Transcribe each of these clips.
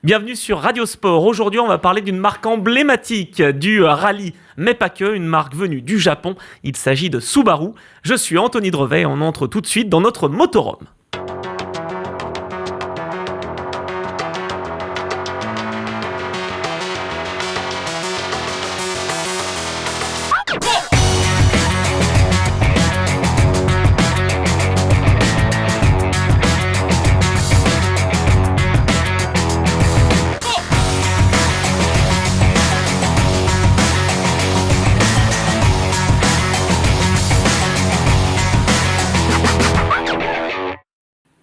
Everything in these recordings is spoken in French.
Bienvenue sur Radio Sport. Aujourd'hui, on va parler d'une marque emblématique du rallye, mais pas que, une marque venue du Japon. Il s'agit de Subaru. Je suis Anthony Drevet et on entre tout de suite dans notre motorhome.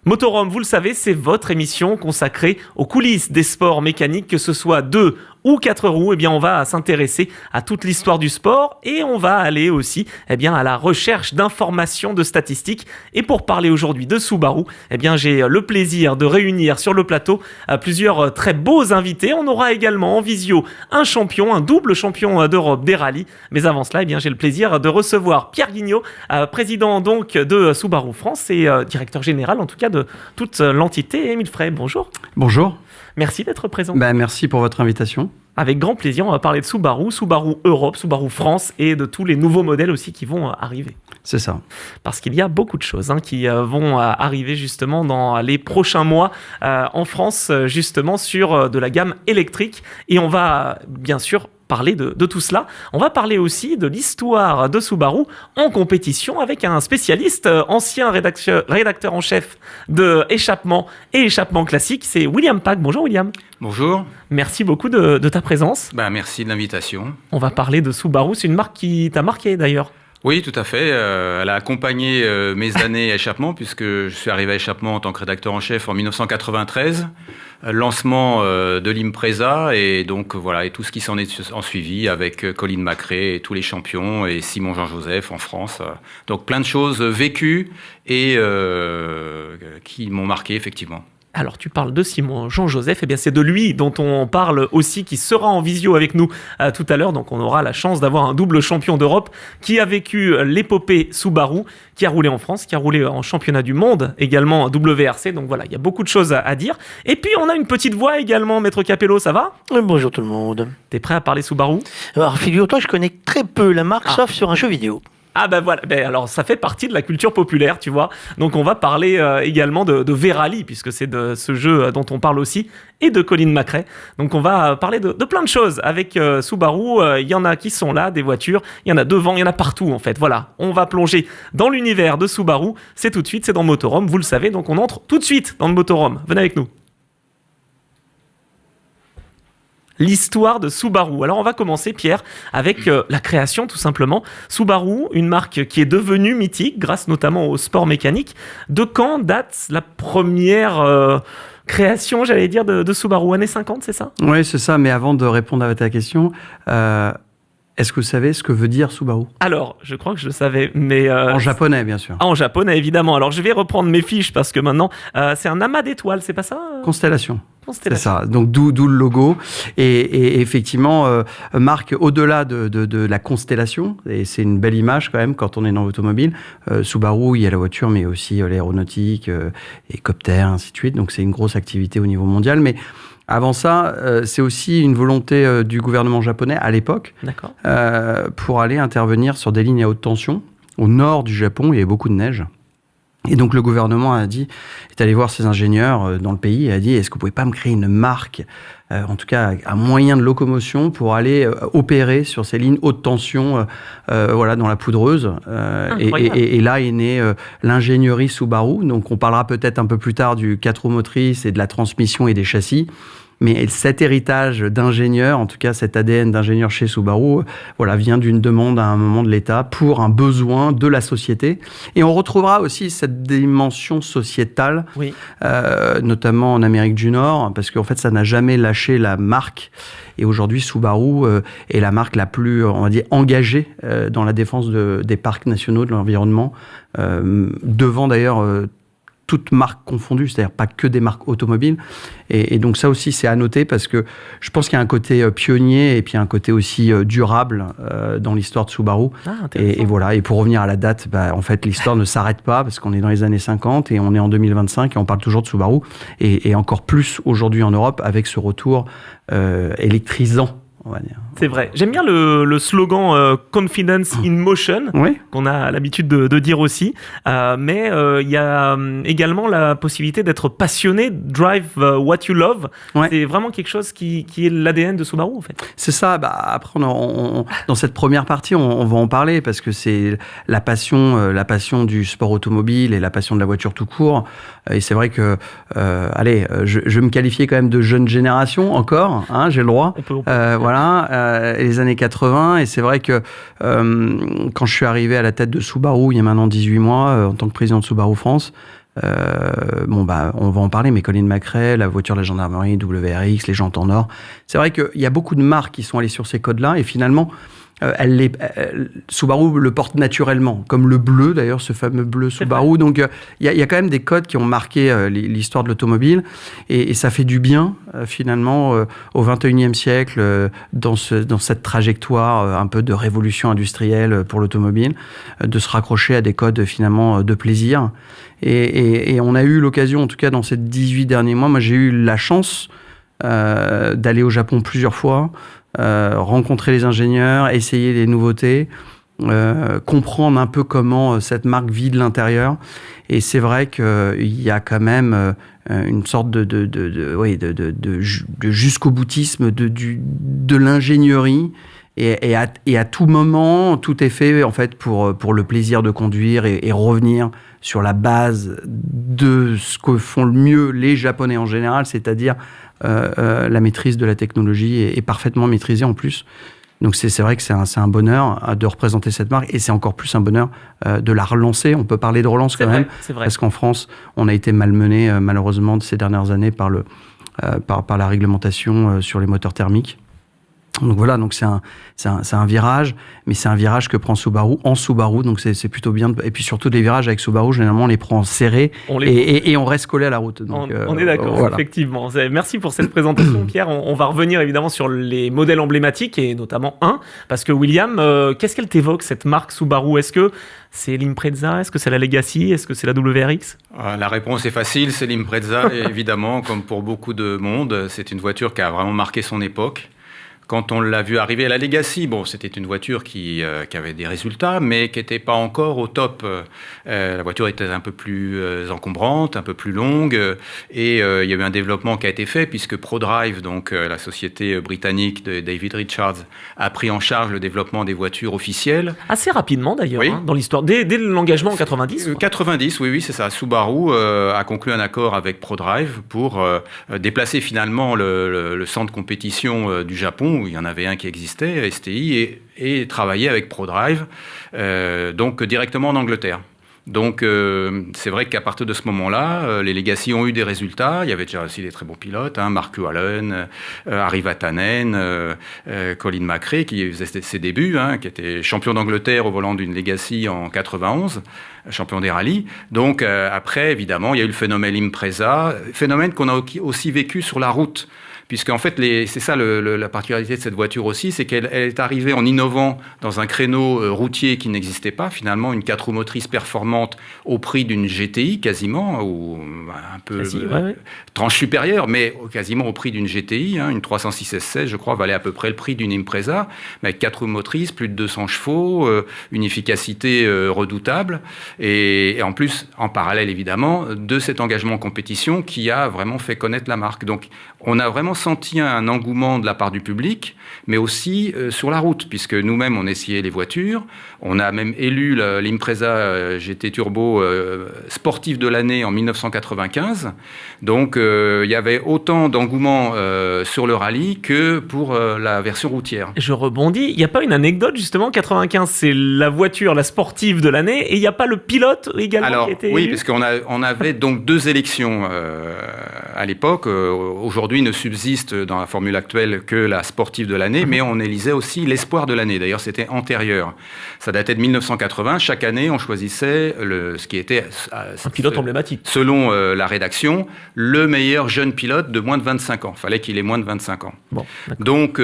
Motorhome, vous le savez, c'est votre émission consacrée aux coulisses des sports mécaniques, que ce soit 2 ou 4 roues. Eh bien, on va s'intéresser à toute l'histoire du sport et on va aller aussi, à la recherche d'informations, de statistiques. Et pour parler aujourd'hui de Subaru, j'ai le plaisir de réunir sur le plateau plusieurs très beaux invités. On aura également en visio un double champion d'Europe des rallyes. Mais avant cela, j'ai le plaisir de recevoir Pierre Guignot, président donc de Subaru France et directeur général en tout cas de toute l'entité. Émile Frey, bonjour. Bonjour. Merci d'être présent. Merci pour votre invitation. Avec grand plaisir, on va parler de Subaru Europe, Subaru France et de tous les nouveaux modèles aussi qui vont arriver. C'est ça. Parce qu'il y a beaucoup de choses qui vont arriver justement dans les prochains mois en France, justement sur de la gamme électrique. Et on va bien sûr parler de tout cela. On va parler aussi de l'histoire de Subaru en compétition avec un spécialiste, ancien rédacteur en chef de échappement et échappement classique. C'est William Pack. Bonjour William. Bonjour. Merci beaucoup de ta présence. Merci de l'invitation. On va parler de Subaru. C'est une marque qui t'a marqué d'ailleurs. Oui, tout à fait. Elle a accompagné mes années à échappement puisque je suis arrivé à échappement en tant que rédacteur en chef en 1993. Lancement de l'Impreza et donc voilà, et tout ce qui s'en est suivi avec Colin McRae et tous les champions et Simon Jean-Joseph en France. Donc plein de choses vécues et qui m'ont marqué effectivement. Alors, tu parles de Simon Jean-Joseph, c'est de lui dont on parle aussi, qui sera en visio avec nous tout à l'heure. Donc, on aura la chance d'avoir un double champion d'Europe qui a vécu l'épopée Subaru, qui a roulé en France, qui a roulé en championnat du monde, également WRC. Donc voilà, il y a beaucoup de choses à dire. Et puis, on a une petite voix également, Maître Capello, ça va ? Bonjour tout le monde. T'es prêt à parler Subaru ? Alors, figure-toi, je connais très peu la marque, sauf sur un jeu vidéo. Ah voilà, alors ça fait partie de la culture populaire, tu vois. Donc on va parler également de V-Rally, puisque c'est de ce jeu dont on parle aussi, et de Colin McRae. Donc on va parler de plein de choses avec Subaru. Il y en a qui sont là, des voitures, il y en a devant, il y en a partout en fait. Voilà, on va plonger dans l'univers de Subaru. C'est tout de suite, c'est dans Motorhome, vous le savez. Donc on entre tout de suite dans le Motorhome. Venez avec nous. L'histoire de Subaru. Alors on va commencer, Pierre, avec la création tout simplement. Subaru, une marque qui est devenue mythique grâce notamment au sport mécanique. De quand date la première création, j'allais dire, de Subaru ? Années 50, c'est ça ? Oui, c'est ça, mais avant de répondre à ta question, est-ce que vous savez ce que veut dire Subaru ? Alors, je crois que je le savais, mais... en japonais, bien sûr. En japonais, évidemment. Alors, je vais reprendre mes fiches parce que maintenant, c'est un amas d'étoiles, c'est pas ça ? Constellation. C'est ça, donc d'où le logo. Et effectivement, marque au-delà de la constellation, et c'est une belle image quand même quand on est dans l'automobile. Subaru, il y a la voiture, mais aussi l'aéronautique, hélicoptère, ainsi de suite. Donc c'est une grosse activité au niveau mondial. Mais avant ça, c'est aussi une volonté du gouvernement japonais à l'époque pour aller intervenir sur des lignes à haute tension. Au nord du Japon, il y avait beaucoup de neige. Et donc le gouvernement est allé voir ses ingénieurs dans le pays et a dit: est-ce que vous pouvez pas me créer une marque, en tout cas un moyen de locomotion pour aller opérer sur ces lignes haute tension, dans la poudreuse. Et là est née l'ingénierie Subaru. Donc on parlera peut-être un peu plus tard du 4 roues motrices et de la transmission et des châssis. Mais cet héritage d'ingénieur, en tout cas cet ADN d'ingénieur chez Subaru, vient d'une demande à un moment de l'État pour un besoin de la société. Et on retrouvera aussi cette dimension sociétale, notamment en Amérique du Nord, parce qu'en fait ça n'a jamais lâché la marque. Et aujourd'hui, Subaru est la marque la plus, on va dire, engagée dans la défense des parcs nationaux, de l'environnement, devant d'ailleurs toutes marques confondues, c'est-à-dire pas que des marques automobiles. Et donc ça aussi, c'est à noter parce que je pense qu'il y a un côté pionnier et puis un côté aussi durable dans l'histoire de Subaru. Et voilà. Et pour revenir à la date, en fait, l'histoire ne s'arrête pas parce qu'on est dans les années 50 et on est en 2025 et on parle toujours de Subaru. Et encore plus aujourd'hui en Europe avec ce retour électrisant, on va dire. C'est vrai. J'aime bien le slogan Confidence in Motion, qu'on a l'habitude de dire aussi. Mais il y a également la possibilité d'être passionné, drive what you love. Ouais. C'est vraiment quelque chose qui est l'ADN de Subaru, en fait. C'est ça. Après, dans cette première partie, on va en parler parce que c'est la passion du sport automobile et la passion de la voiture tout court. Et c'est vrai que, je vais me qualifier quand même de jeune génération encore. J'ai le droit. Voilà. Les années 80, et c'est vrai que quand je suis arrivé à la tête de Subaru il y a maintenant 18 mois en tant que président de Subaru France, on va en parler, mais Colin McRae, la voiture de la gendarmerie, WRX, les jantes en or, c'est vrai qu'il y a beaucoup de marques qui sont allées sur ces codes-là, et finalement Subaru le porte naturellement, comme le bleu d'ailleurs, ce fameux bleu Subaru. Donc il y a quand même des codes qui ont marqué l'histoire de l'automobile, et ça fait du bien finalement au 21e siècle dans cette trajectoire un peu de révolution industrielle pour l'automobile, de se raccrocher à des codes finalement de plaisir. Et on a eu l'occasion, en tout cas dans ces 18 derniers mois, moi j'ai eu la chance d'aller au Japon plusieurs fois, rencontrer les ingénieurs, essayer les nouveautés, comprendre un peu comment cette marque vit de l'intérieur. Et c'est vrai qu'il y a quand même une sorte de jusqu'au boutisme de l'ingénierie. Et à tout moment, tout est fait en fait pour le plaisir de conduire et revenir sur la base de ce que font le mieux les Japonais en général, c'est-à-dire la maîtrise de la technologie est parfaitement maîtrisée en plus. Donc c'est vrai que c'est un bonheur de représenter cette marque, et c'est encore plus un bonheur de la relancer. On peut parler de relance quand même, parce qu'en France, on a été malmené malheureusement de ces dernières années par la réglementation sur les moteurs thermiques. Donc voilà, donc c'est un virage, mais c'est un virage que prend Subaru en Subaru, donc c'est plutôt bien. Et puis surtout des virages avec Subaru, généralement on les prend serrés et on reste collé à la route. Donc, on est d'accord, voilà. Effectivement. Merci pour cette présentation, Pierre. On va revenir évidemment sur les modèles emblématiques et notamment un, parce que William, qu'est-ce qu'elle t'évoque cette marque Subaru ? Est-ce que c'est l'Impreza ? Est-ce que c'est la Legacy ? Est-ce que c'est la WRX ? La réponse est facile, c'est l'Impreza. Évidemment, comme pour beaucoup de monde, c'est une voiture qui a vraiment marqué son époque. Quand on l'a vu arriver à la Legacy, c'était une voiture qui avait des résultats, mais qui n'était pas encore au top. La voiture était un peu plus encombrante, un peu plus longue, et il y a eu un développement qui a été fait, puisque ProDrive, donc la société britannique de David Richards, a pris en charge le développement des voitures officielles. Assez rapidement d'ailleurs, oui. Dans l'histoire, dès l'engagement en 90. 90, oui, c'est ça. Subaru a conclu un accord avec ProDrive pour déplacer finalement le centre de compétition du Japon, où il y en avait un qui existait, STI, et travailler avec ProDrive, donc directement en Angleterre. Donc c'est vrai qu'à partir de ce moment-là, les Legacy ont eu des résultats. Il y avait déjà aussi des très bons pilotes, Mark Allen, Harry Vatanen, Colin McRae, qui faisait ses débuts, qui était champion d'Angleterre au volant d'une Legacy en 91, champion des rallyes. Donc après, évidemment, il y a eu le phénomène Impreza, phénomène qu'on a aussi vécu sur la route. Puisqu'en fait, c'est ça la particularité de cette voiture aussi, c'est qu'elle est arrivée en innovant dans un créneau routier qui n'existait pas, finalement, une 4 roues motrices performante au prix d'une GTI quasiment, ou un peu tranche supérieure, mais quasiment au prix d'une GTI, une 306 S16, je crois, valait à peu près le prix d'une Impreza, mais avec 4 roues motrices, plus de 200 chevaux, une efficacité redoutable, et en plus, en parallèle évidemment, de cet engagement en compétition qui a vraiment fait connaître la marque. Donc, on a vraiment senti un engouement de la part du public, mais aussi sur la route, puisque nous-mêmes, on essayait les voitures. On a même élu l'Impreza GT Turbo sportif de l'année en 1995. Donc, il y avait autant d'engouement sur le rallye que pour la version routière. Je rebondis. Il n'y a pas une anecdote, justement, 95, c'est la voiture, la sportive de l'année, et il n'y a pas le pilote également. Alors, qui était oui, élu. parce qu'on avait donc 2 élections à l'époque. Aujourd'hui, ne subsiste dans la formule actuelle que la sportive de l'année, mais on élisait aussi l'espoir de l'année. D'ailleurs, c'était antérieur. Ça datait de 1980. Chaque année, on choisissait ce qui était un pilote emblématique. Selon la rédaction, le meilleur jeune pilote de moins de 25 ans. Il fallait qu'il ait moins de 25 ans. Bon, donc,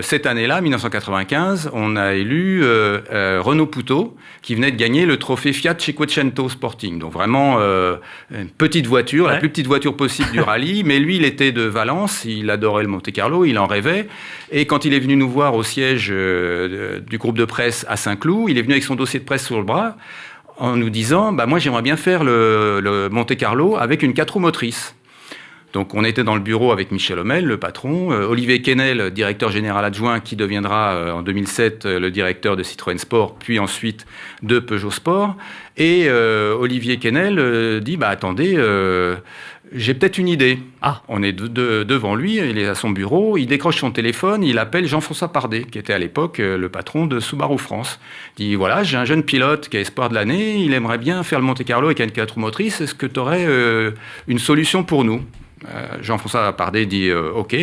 cette année-là, 1995, on a élu Renaud Poutot, qui venait de gagner le trophée Fiat Cinquecento Sporting. Donc vraiment une petite voiture, la plus petite voiture possible du rallye. Mais lui, il était de Valence, il adorait le Monte-Carlo, il en rêvait. Et quand il est venu nous voir au siège du groupe de presse à Saint-Cloud, il est venu avec son dossier de presse sur le bras en nous disant moi j'aimerais bien faire le Monte-Carlo avec une 4 roues motrices. Donc on était dans le bureau avec Michel Hommel, le patron, Olivier Quesnel, directeur général adjoint, qui deviendra en 2007 le directeur de Citroën Sport, puis ensuite de Peugeot Sport. Et Olivier Quesnel dit attendez, j'ai peut-être une idée. On est devant lui, il est à son bureau, il décroche son téléphone, il appelle Jean-François Pardet, qui était à l'époque le patron de Subaru France. Il dit voilà, j'ai un jeune pilote qui est espoir de l'année, il aimerait bien faire le Monte-Carlo avec une 4 roues motrices, est-ce que tu aurais une solution pour nous ? Jean-François Pardet dit OK,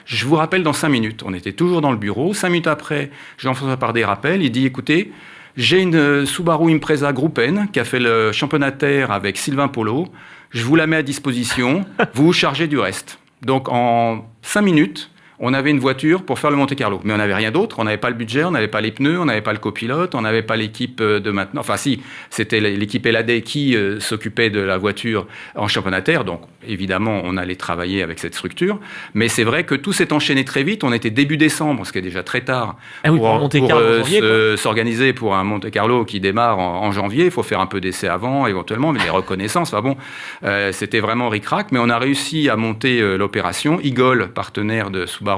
je vous rappelle dans 5 minutes. On était toujours dans le bureau. 5 minutes après, Jean-François Pardet rappelle, il dit écoutez, j'ai une Subaru Impreza Group N qui a fait le championnat de terre avec Sylvain Polo. Je vous la mets à disposition, vous vous chargez du reste. Donc en 5 minutes, on avait une voiture pour faire le Monte-Carlo. Mais on n'avait rien d'autre, on n'avait pas le budget, on n'avait pas les pneus, on n'avait pas le copilote, on n'avait pas l'équipe de maintenance. Enfin si, c'était l'équipe Eladet qui s'occupait de la voiture en championnat de terre. Donc évidemment, on allait travailler avec cette structure. Mais c'est vrai que tout s'est enchaîné très vite. On était début décembre, ce qui est déjà très tard, pour s'organiser pour un Monte-Carlo qui démarre en janvier. Il faut faire un peu d'essais avant, éventuellement, mais des reconnaissances. Enfin bon, c'était vraiment ric-rac. Mais on a réussi à monter l'opération. Igol, partenaire de Subaru,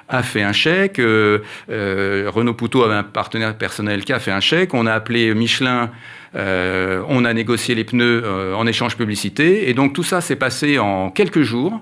a fait un chèque. Renaud Poutot avait un partenaire personnel qui a fait un chèque. On a appelé Michelin. On a négocié les pneus en échange publicité. Et donc tout ça s'est passé en quelques jours.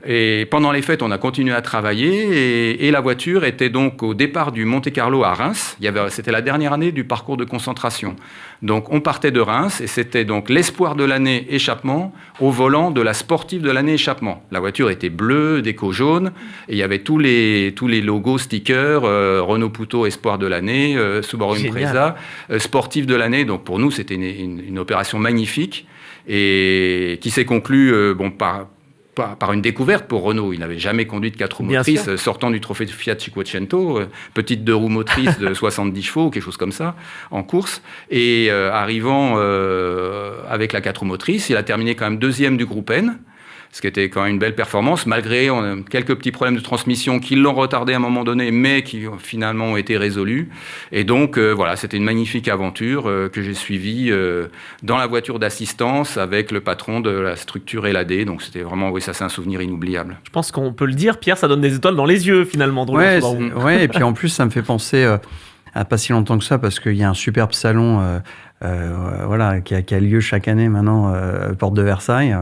Et pendant les fêtes, on a continué à travailler et la voiture était donc au départ du Monte-Carlo à Reims. C'était la dernière année du parcours de concentration. Donc on partait de Reims et c'était donc l'espoir de l'année échappement au volant de la sportive de l'année échappement. La voiture était bleue, déco jaune et il y avait tous les logos, stickers, Renaud Poutot espoir de l'année, Subaru Impreza, sportive de l'année. Donc pour nous, c'était une opération magnifique et qui s'est conclue par une découverte pour Renault. Il n'avait jamais conduit de 4 roues motrices, sortant du trophée de Fiat Cinquecento, petite 2 roues motrices de 70 chevaux, quelque chose comme ça, en course. Et arrivant avec la 4 roues motrices, il a terminé quand même 2e du groupe N, ce qui était quand même une belle performance, malgré quelques petits problèmes de transmission qui l'ont retardé à un moment donné, mais qui finalement ont été résolus. Et donc, voilà, c'était une magnifique aventure que j'ai suivie dans la voiture d'assistance avec le patron de la structure Eladet. Donc, c'était vraiment, oui, ça, c'est un souvenir inoubliable. Je pense qu'on peut le dire, Pierre, ça donne des étoiles dans les yeux, finalement. Ouais, et puis en plus, ça me fait penser à pas si longtemps que ça, parce qu'il y a un superbe salon qui a lieu chaque année maintenant, porte de Versailles,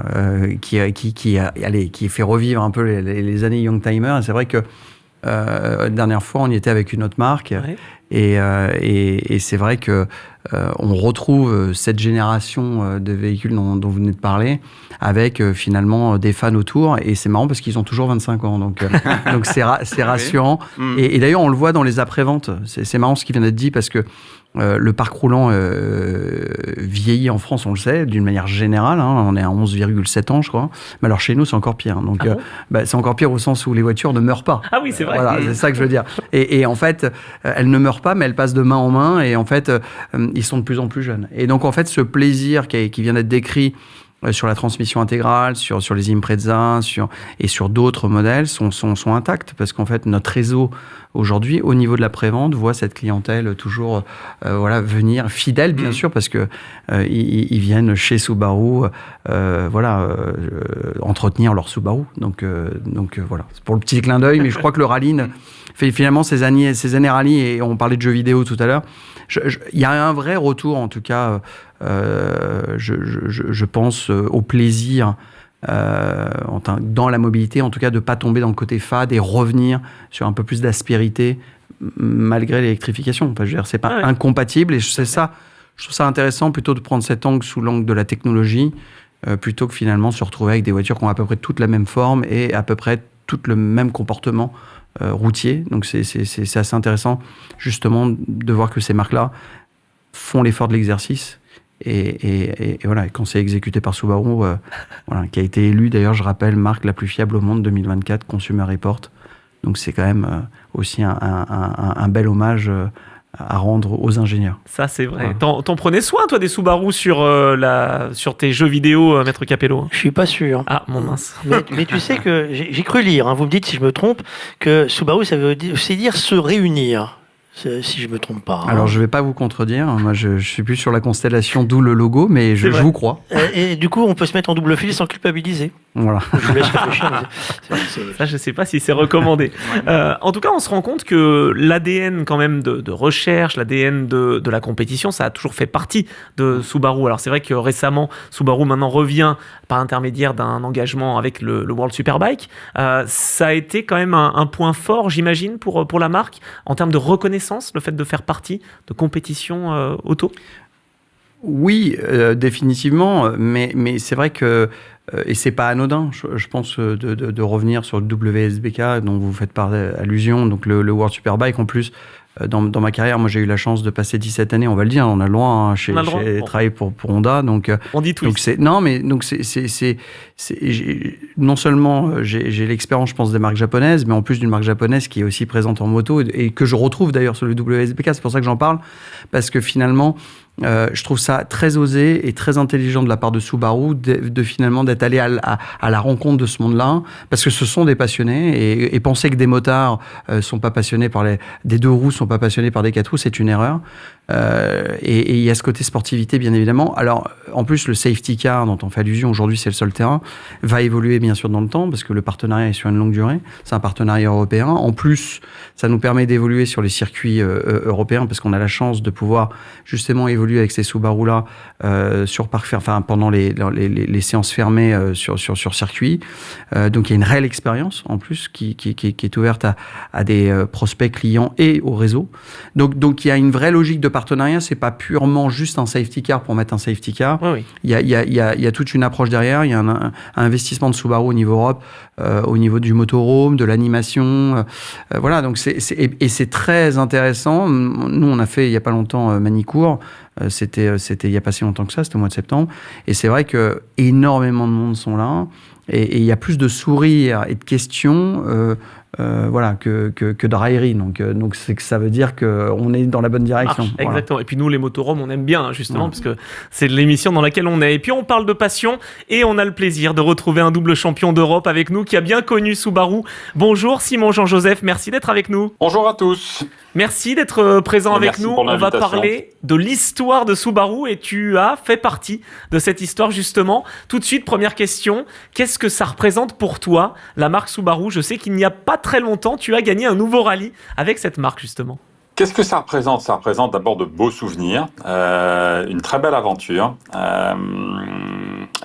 qui fait revivre un peu les années Youngtimer. Et c'est vrai que dernière fois, on y était avec une autre marque, et c'est vrai que on retrouve cette génération de véhicules dont vous venez de parler, avec finalement des fans autour, et c'est marrant parce qu'ils ont toujours 25 ans, donc c'est rassurant. Et d'ailleurs, on le voit dans les après-ventes. C'est marrant ce qui vient d'être dit, parce que le parc roulant vieillit en France, on le sait, d'une manière générale. On est à 11,7 ans, je crois. Mais alors chez nous, c'est encore pire. Donc, c'est encore pire au sens où les voitures ne meurent pas. Ah oui, c'est vrai. Voilà, c'est ça que je veux dire. Et en fait, elles ne meurent pas, mais elles passent de main en main. Et en fait, ils sont de plus en plus jeunes. Et donc, en fait, ce plaisir qui vient d'être décrit sur la transmission intégrale, sur les Impreza, et sur d'autres modèles sont intacts, parce qu'en fait notre réseau aujourd'hui au niveau de la prévente voit cette clientèle toujours venir fidèle, bien sûr, parce que ils viennent chez Subaru entretenir leur Subaru. Donc voilà, c'est pour le petit clin d'œil, mais je crois que le rallye fait finalement ces années rallye, et on parlait de jeux vidéo tout à l'heure. Il y a un vrai retour, en tout cas, je pense au plaisir dans la mobilité, en tout cas de ne pas tomber dans le côté fade et revenir sur un peu plus d'aspérité malgré l'électrification. Enfin, je veux dire, c'est pas incompatible, et c'est ça, Je trouve ça intéressant plutôt de prendre cet angle sous l'angle de la technologie, plutôt que finalement se retrouver avec des voitures qui ont à peu près toute la même forme et à peu près tout le même comportement routier. Donc c'est assez intéressant justement de voir que ces marques-là font l'effort de l'exercice. Et voilà, et quand c'est exécuté par Subaru, voilà, qui a été élu d'ailleurs, je rappelle, marque la plus fiable au monde 2024, Consumer Report. Donc c'est quand même aussi un bel hommage à rendre aux ingénieurs. Ça, c'est vrai. Voilà. T'en prenais soin, toi, des Subaru sur tes jeux vidéo, Maître Capello? Je suis pas sûr. Ah, mon mince. Mais tu sais que j'ai cru lire, vous me dites si je me trompe, que Subaru, ça veut aussi dire se réunir. Si je me trompe pas. Alors, je vais pas vous contredire. Moi, je suis plus sur la constellation, d'où le logo, mais je vous crois. Et du coup, on peut se mettre en double fil sans culpabiliser. Voilà. Je vous laisse réfléchir. Ça, je sais pas si c'est recommandé. En tout cas, on se rend compte que l'ADN quand même de recherche, l'ADN de la compétition, ça a toujours fait partie de Subaru. Alors, c'est vrai que récemment, Subaru maintenant revient par intermédiaire d'un engagement avec le World Superbike. Ça a été quand même un point fort, j'imagine, pour la marque, en termes de reconnaissance, le fait de faire partie de compétition auto. Oui, définitivement, mais c'est vrai que, et c'est pas anodin, je pense, de revenir sur le WSBK dont vous faites allusion, donc le World Superbike. En plus, dans ma carrière, moi j'ai eu la chance de passer 17 années, on va le dire, on a le droit, chez travailler pour Honda. Donc, on dit tout. Donc non seulement j'ai l'expérience, je pense, des marques japonaises, mais en plus d'une marque japonaise qui est aussi présente en moto et que je retrouve d'ailleurs sur le WSBK. C'est pour ça que j'en parle, parce que finalement, je trouve ça très osé et très intelligent de la part de Subaru de finalement d'être allé à la rencontre de ce monde-là, parce que ce sont des passionnés et penser que des motards sont pas passionnés par des deux roues, sont pas passionnés par des quatre roues, c'est une erreur. Et il y a ce côté sportivité, bien évidemment. Alors, en plus, le safety car dont on fait allusion aujourd'hui, c'est le seul terrain, va évoluer bien sûr dans le temps, parce que le partenariat est sur une longue durée. C'est un partenariat européen. En plus, ça nous permet d'évoluer sur les circuits européens, parce qu'on a la chance de pouvoir justement évoluer avec ces Subaru-là sur parc, enfin pendant les séances fermées sur circuit. Donc, il y a une réelle expérience en plus qui est ouverte à des prospects clients et au réseau. Donc, il y a une vraie logique de partenariat. C'est pas purement juste un safety car pour mettre un safety car. Oui. Il y a toute une approche derrière. Il y a un investissement de Subaru au niveau Europe, au niveau du motorhome, de l'animation. Voilà, donc c'est très intéressant. Nous, on a fait il y a pas longtemps Manicourt. C'était il y a pas si longtemps que ça, c'était au mois de septembre. Et c'est vrai que énormément de monde sont là. Et il y a plus de sourires et de questions voilà, que de railleries. Donc c'est que ça veut dire qu'on est dans la bonne direction. Voilà. Exactement. Et puis nous, les motorhomes, on aime bien, justement, parce que c'est l'émission dans laquelle on est. Et puis on parle de passion et on a le plaisir de retrouver un double champion d'Europe avec nous qui a bien connu Subaru. Bonjour Simon Jean-Joseph, merci d'être avec nous. Bonjour à tous. Merci d'être présent avec nous. On va parler de l'histoire de Subaru et tu as fait partie de cette histoire justement. Tout de suite, première question, qu'est-ce que ça représente pour toi, la marque Subaru? Je sais qu'il n'y a pas très longtemps, tu as gagné un nouveau rallye avec cette marque justement. Qu'est-ce que ça représente? Ça représente d'abord de beaux souvenirs, une très belle aventure,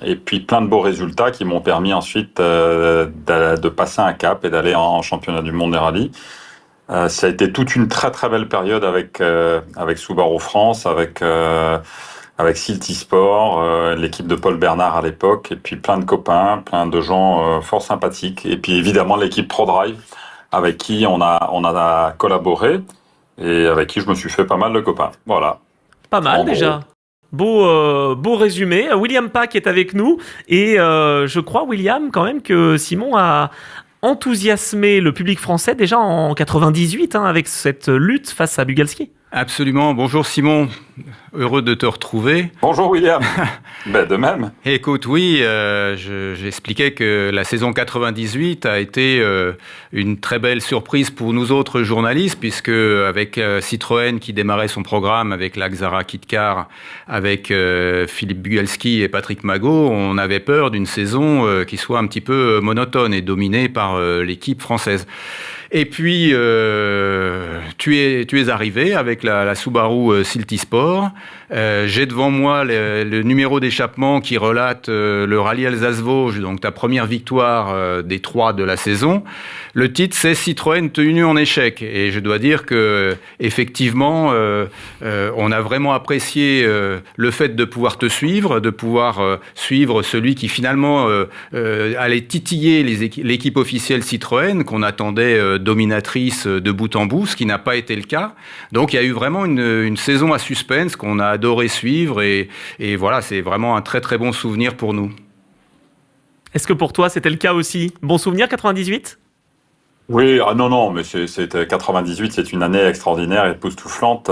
et puis plein de beaux résultats qui m'ont permis ensuite de passer un cap et d'aller en championnat du monde des rallyes. Ça a été toute une très très belle période avec Subaru France, avec Silty Sport, l'équipe de Paul Bernard à l'époque, et puis plein de copains, plein de gens fort sympathiques, et puis évidemment l'équipe ProDrive avec qui on a collaboré et avec qui je me suis fait pas mal de copains. Voilà. Pas mal déjà. Beau résumé. William Pack est avec nous et je crois, William, quand même que Simon a enthousiasmé le public français déjà en 98 avec cette lutte face à Bugalski. Absolument. Bonjour Simon, heureux de te retrouver. Bonjour William. De même. Écoute, oui, j'expliquais que la saison 98 a été une très belle surprise pour nous autres journalistes, puisque avec Citroën qui démarrait son programme avec la Xara Kit-Car, avec Philippe Bugalski et Patrick Magot, on avait peur d'une saison qui soit un petit peu monotone et dominée par l'équipe française. Et puis, tu es arrivé avec la Subaru Silty Sport. Sport. J'ai devant moi le numéro d'échappement qui relate le rallye Alsace-Vosges, donc ta première victoire des 3 de la saison. Le titre, c'est Citroën tenu en échec. Et je dois dire que effectivement, on a vraiment apprécié le fait de pouvoir te suivre, de pouvoir suivre celui qui finalement allait titiller l'équipe officielle Citroën, qu'on attendait dominatrice de bout en bout, ce qui n'a pas été le cas. Donc il y a eu vraiment une saison à suspense qu'on a adoré suivre et voilà, c'est vraiment un très très bon souvenir pour nous. Est-ce que pour toi c'était le cas aussi? Bon souvenir 98? Oui, non, mais c'était 98, c'est une année extraordinaire et époustouflante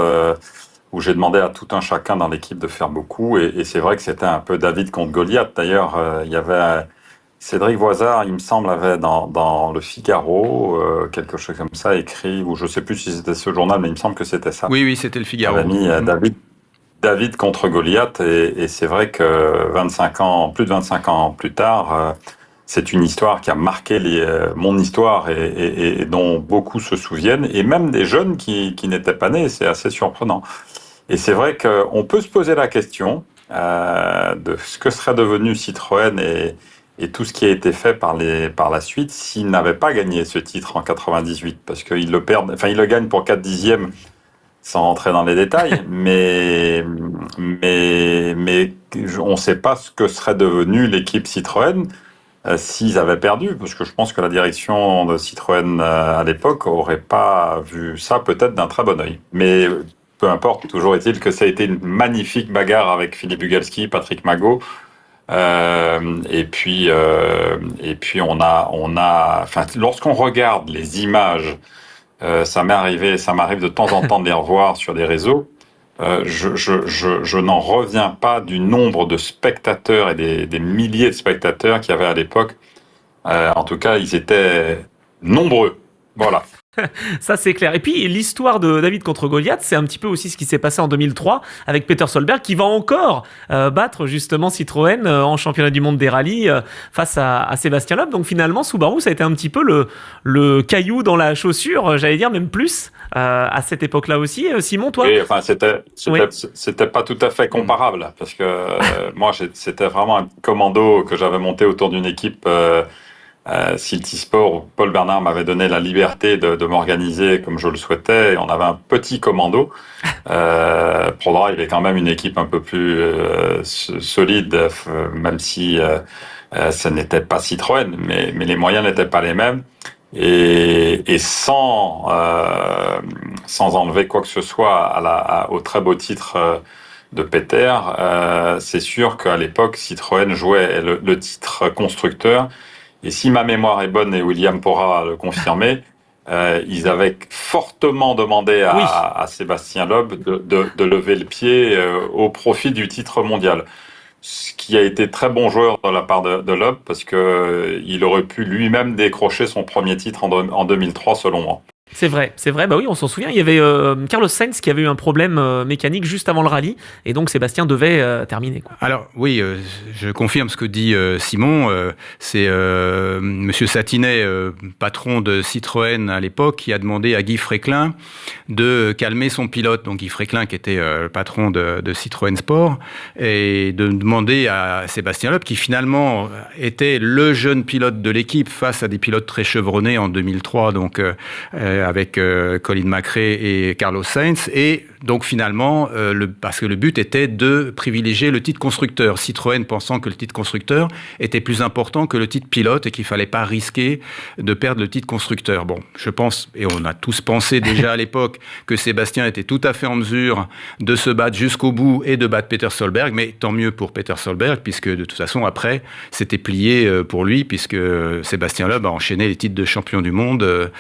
où j'ai demandé à tout un chacun dans l'équipe de faire beaucoup et c'est vrai que c'était un peu David contre Goliath. D'ailleurs, il y avait Cédric Voisard, il me semble, avait dans le Figaro quelque chose comme ça écrit, ou je sais plus si c'était ce journal, mais il me semble que c'était ça. Oui, c'était le Figaro. Il avait mis David contre Goliath et c'est vrai que plus de 25 ans plus tard, c'est une histoire qui a marqué mon histoire et dont beaucoup se souviennent, et même des jeunes qui n'étaient pas nés, c'est assez surprenant. Et c'est vrai qu'on peut se poser la question de ce que serait devenu Citroën et tout ce qui a été fait par la suite s'il n'avait pas gagné ce titre en 98, parce qu'il le perd, enfin il le gagne pour 4 dixièmes, sans rentrer dans les détails, mais on ne sait pas ce que serait devenue l'équipe Citroën s'ils avaient perdu, parce que je pense que la direction de Citroën à l'époque aurait pas vu ça peut-être d'un très bon œil. Mais peu importe, toujours est-il que ça a été une magnifique bagarre avec Philippe Bugalski, Patrick Magot, et puis enfin, lorsqu'on regarde les images, ça m'arrive de temps en temps de les revoir sur des réseaux. Je n'en reviens pas du nombre de spectateurs et des milliers de spectateurs qu'il y avait à l'époque. En tout cas, ils étaient nombreux. Voilà. Ça, c'est clair. Et puis, l'histoire de David contre Goliath, c'est un petit peu aussi ce qui s'est passé en 2003 avec Peter Solberg, qui va encore battre justement Citroën en championnat du monde des rallyes face à Sébastien Loeb. Donc finalement, Subaru, ça a été un petit peu le caillou dans la chaussure, j'allais dire même plus, à cette époque-là aussi. Simon, toi? Oui, enfin, c'était pas tout à fait comparable, parce que moi, c'était vraiment un commando que j'avais monté autour d'une équipe Silty Sport. Paul Bernard m'avait donné la liberté de m'organiser comme je le souhaitais, et on avait un petit commando. ProDrive est quand même une équipe un peu plus solide, même si ce n'était pas Citroën, mais les moyens n'étaient pas les mêmes. Et sans enlever quoi que ce soit au très beau titre de Peter, c'est sûr qu'à l'époque, Citroën jouait le titre constructeur. Et si ma mémoire est bonne, et William pourra le confirmer, ils avaient fortement demandé à Sébastien Loeb de lever le pied au profit du titre mondial. Ce qui a été très bon joueur de la part de Loeb, parce qu'il aurait pu lui-même décrocher son premier titre en 2003, selon moi. C'est vrai, bah oui, on s'en souvient. Il y avait Carlos Sainz qui avait eu un problème mécanique juste avant le rallye, et donc Sébastien devait terminer, quoi. Alors oui, je confirme ce que dit Simon. C'est Monsieur Satinet, patron de Citroën à l'époque, qui a demandé à Guy Fréquelin de calmer son pilote. Donc Guy Fréquelin, qui était le patron de Citroën Sport, et de demander à Sébastien Loeb, qui finalement était le jeune pilote de l'équipe face à des pilotes très chevronnés en 2003, donc avec Colin McRae et Carlos Sainz, et donc finalement, parce que le but était de privilégier le titre constructeur, Citroën pensant que le titre constructeur était plus important que le titre pilote et qu'il fallait pas risquer de perdre le titre constructeur. Bon, je pense, et on a tous pensé déjà à l'époque, que Sébastien était tout à fait en mesure de se battre jusqu'au bout et de battre Peter Solberg, mais tant mieux pour Peter Solberg, puisque de toute façon, après, c'était plié pour lui, puisque Sébastien Loeb a enchaîné les titres de champion du monde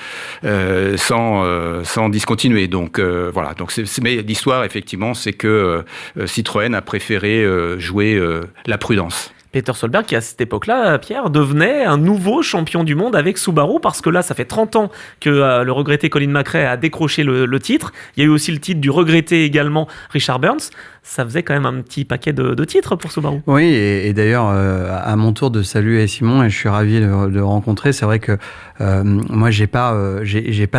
sans discontinuer. Donc voilà. Donc mais l'histoire, effectivement, c'est que Citroën a préféré jouer la prudence. Peter Solberg, qui à cette époque-là, Pierre, devenait un nouveau champion du monde avec Subaru, parce que là, ça fait 30 ans que le regretté Colin McRae a décroché le titre. Il y a eu aussi le titre du regretté également Richard Burns. ça faisait quand même un petit paquet de titres pour Subaru. Oui, et d'ailleurs, à mon tour de saluer Simon, et je suis ravi de le rencontrer. C'est vrai que moi, j'ai pas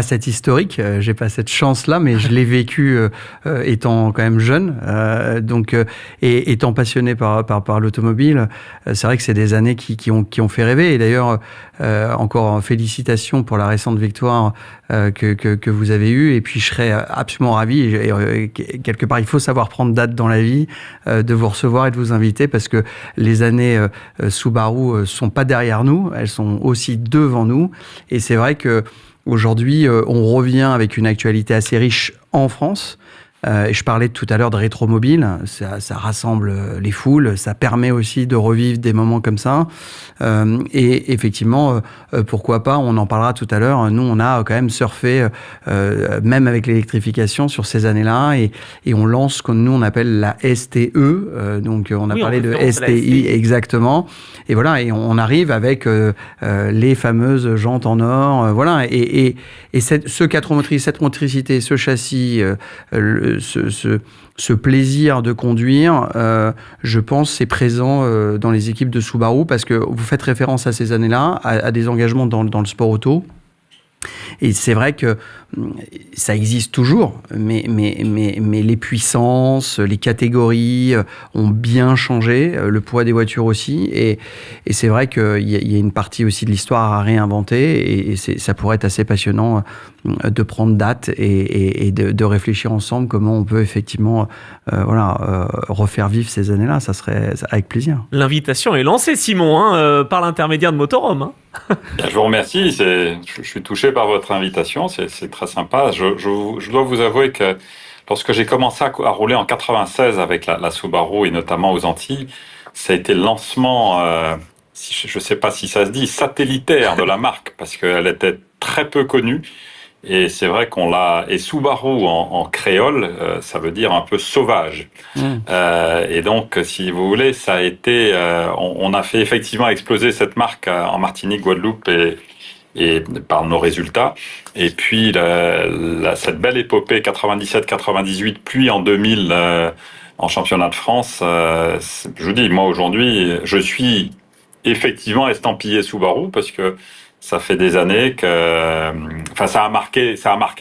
cette historique, j'ai pas cette chance-là, mais je l'ai vécu étant quand même jeune, et étant passionné par l'automobile. C'est vrai que c'est des années qui ont fait rêver. Et d'ailleurs, encore félicitations pour la récente victoire que vous avez eue. Et puis, je serais absolument ravi. Et, quelque part, il faut savoir prendre date dans la vie, de vous recevoir et de vous inviter, parce que les années Subaru sont pas derrière nous, elles sont aussi devant nous. Et c'est vrai que aujourd'hui, on revient avec une actualité assez riche en France. Et je parlais tout à l'heure de rétromobile, ça rassemble les foules, ça permet aussi de revivre des moments comme ça. Et effectivement, pourquoi pas, on en parlera tout à l'heure, nous on a quand même surfé, même avec l'électrification sur ces années-là, et on lance ce que nous on appelle la STE, donc on a parlé de STI, exactement. Et voilà, et on arrive avec les fameuses jantes en or, voilà, et ce 4 motrices, cette motricité, ce châssis, ce plaisir de conduire, je pense, c'est présent dans les équipes de Subaru, parce que vous faites référence à ces années-là, à des engagements dans le sport auto. Et c'est vrai que ça existe toujours, mais les puissances, les catégories ont bien changé, le poids des voitures aussi, et c'est vrai qu'il y a une partie aussi de l'histoire à réinventer, et ça pourrait être assez passionnant de prendre date et de réfléchir ensemble comment on peut effectivement refaire vivre ces années-là. Ça serait avec plaisir. L'invitation est lancée, Simon, par l'intermédiaire de Motorhome. Je vous remercie, je suis touché par votre invitation, c'est très sympa. Je dois vous avouer que lorsque j'ai commencé à rouler en 96 avec la Subaru, et notamment aux Antilles, ça a été le lancement, je ne sais pas si ça se dit, satellitaire de la marque, parce qu'elle était très peu connue. Et c'est vrai et Subaru en créole, ça veut dire un peu sauvage. Et donc, si vous voulez, ça a été, on a fait effectivement exploser cette marque en Martinique, Guadeloupe, et par nos résultats. Et puis, cette belle épopée 97-98, puis en 2000, en championnat de France, je vous dis, moi aujourd'hui, je suis effectivement estampillé Subaru, parce que ça fait des années que, ça a marqué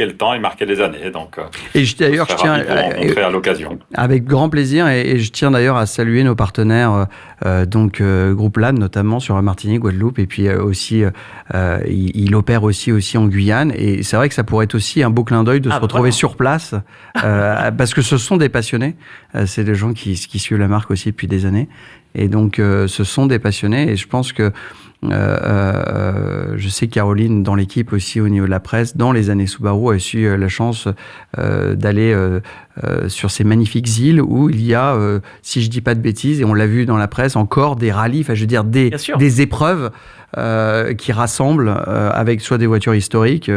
le temps et marqué les années. Donc, et d'ailleurs, je tiens à rencontrer à l'occasion. Avec grand plaisir, et je tiens d'ailleurs à saluer nos partenaires, Groupe LAN notamment sur Martinique, Guadeloupe, et puis aussi, il opère aussi en Guyane. Et c'est vrai que ça pourrait être aussi un beau clin d'œil de se retrouver sur place, parce que ce sont des passionnés. C'est des gens qui suivent la marque aussi depuis des années. Et donc, ce sont des passionnés, et je pense que je sais que Caroline, dans l'équipe aussi au niveau de la presse, dans les années Subaru, a eu la chance d'aller sur ces magnifiques îles où il y a, si je dis pas de bêtises, et on l'a vu dans la presse, encore des rallyes, je veux dire des épreuves qui rassemblent avec soit des voitures historiques,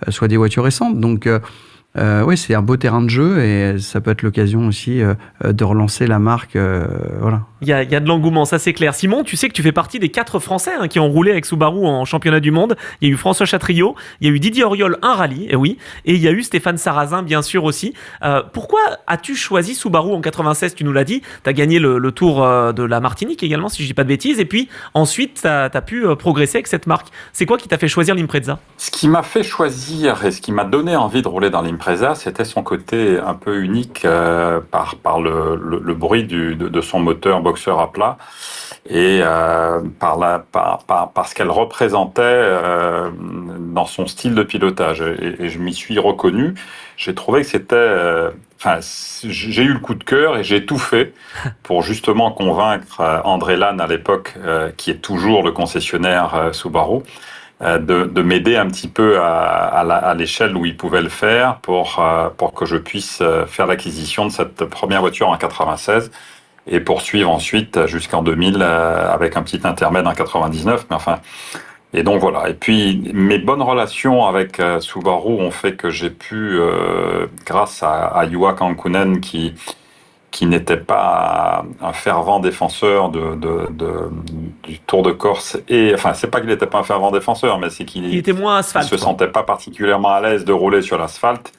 soit des voitures récentes. Donc oui, c'est un beau terrain de jeu, et ça peut être l'occasion aussi de relancer la marque. Voilà. Il y a de l'engouement, ça c'est clair. Simon, tu sais que tu fais partie des 4 Français qui ont roulé avec Subaru en championnat du monde. Il y a eu François Chatriot, il y a eu Didier Auriol, un rallye, et oui, et il y a eu Stéphane Sarrazin, bien sûr aussi. Pourquoi as-tu choisi Subaru en 96? Tu nous l'as dit, tu as gagné le Tour de la Martinique également, si je dis pas de bêtises, et puis ensuite tu as pu progresser avec cette marque. C'est quoi qui t'a fait choisir l'Impreza? Ce qui m'a fait choisir et ce qui m'a donné envie de rouler dans l'Impreza, c'était son côté un peu unique par le bruit de son moteur boxeur à plat, et par ce qu'elle représentait dans son style de pilotage. Et je m'y suis reconnu. J'ai trouvé que c'était... j'ai eu le coup de cœur, et j'ai tout fait pour justement convaincre André Lannes à l'époque, qui est toujours le concessionnaire Subaru, de m'aider un petit peu à l'échelle où il pouvait le faire pour que je puisse faire l'acquisition de cette première voiture en 96 et poursuivre ensuite jusqu'en 2000 avec un petit intermède en 99. Mais enfin, et donc voilà. Et puis mes bonnes relations avec Subaru ont fait que j'ai pu, grâce à Juha Kankkunen qui n'était pas un fervent défenseur du Tour de Corse, et enfin c'est pas qu'il n'était pas un fervent défenseur, mais c'est qu'il était moins asphalte, se sentait pas particulièrement à l'aise de rouler sur l'asphalte,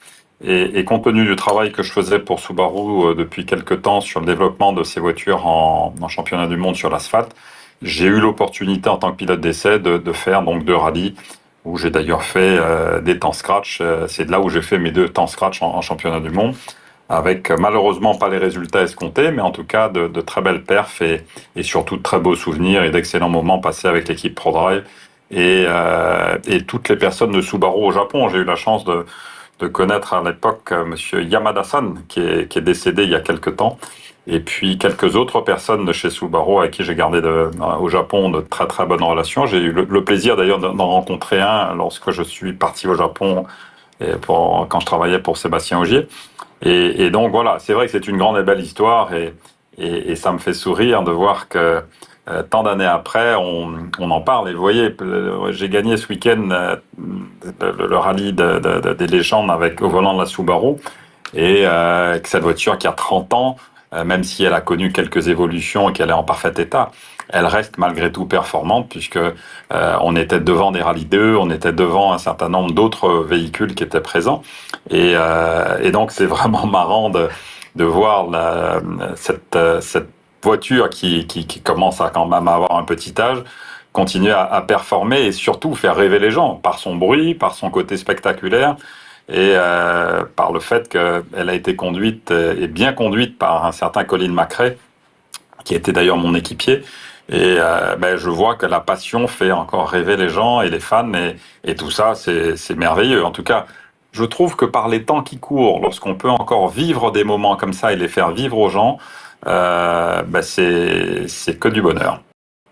Et compte tenu du travail que je faisais pour Subaru depuis quelques temps sur le développement de ces voitures en championnat du monde sur l'asphalte, j'ai eu l'opportunité en tant que pilote d'essai de faire donc 2 rallyes où j'ai d'ailleurs fait des temps scratch. C'est de là où j'ai fait mes 2 temps scratch en championnat du monde, avec malheureusement pas les résultats escomptés, mais en tout cas de très belles perfs et surtout de très beaux souvenirs et d'excellents moments passés avec l'équipe ProDrive et toutes les personnes de Subaru au Japon. J'ai eu la chance de connaître à l'époque Monsieur Yamada-san, qui est décédé il y a quelques temps, et puis quelques autres personnes de chez Subaru avec qui j'ai gardé au Japon de très très bonnes relations. J'ai eu le plaisir d'ailleurs d'en rencontrer un lorsque je suis parti au Japon quand je travaillais pour Sébastien Ogier. Et donc voilà, c'est vrai que c'est une grande et belle histoire et ça me fait sourire de voir que tant d'années après, on en parle. Et vous voyez, j'ai gagné ce week-end le rallye des légendes au volant de la Subaru. Et que cette voiture qui a 30 ans, même si elle a connu quelques évolutions et qu'elle est en parfait état, elle reste malgré tout performante puisque on était devant des Rallye 2, on était devant un certain nombre d'autres véhicules qui étaient présents. Et donc c'est vraiment marrant de voir cette voiture qui commence à quand même avoir un petit âge, continuer à performer et surtout faire rêver les gens par son bruit, par son côté spectaculaire et par le fait qu'elle a été conduite et bien conduite par un certain Colin McRae, qui était d'ailleurs mon équipier. Et je vois que la passion fait encore rêver les gens et les fans et tout ça, c'est merveilleux. En tout cas, je trouve que par les temps qui courent, lorsqu'on peut encore vivre des moments comme ça et les faire vivre aux gens, c'est que du bonheur.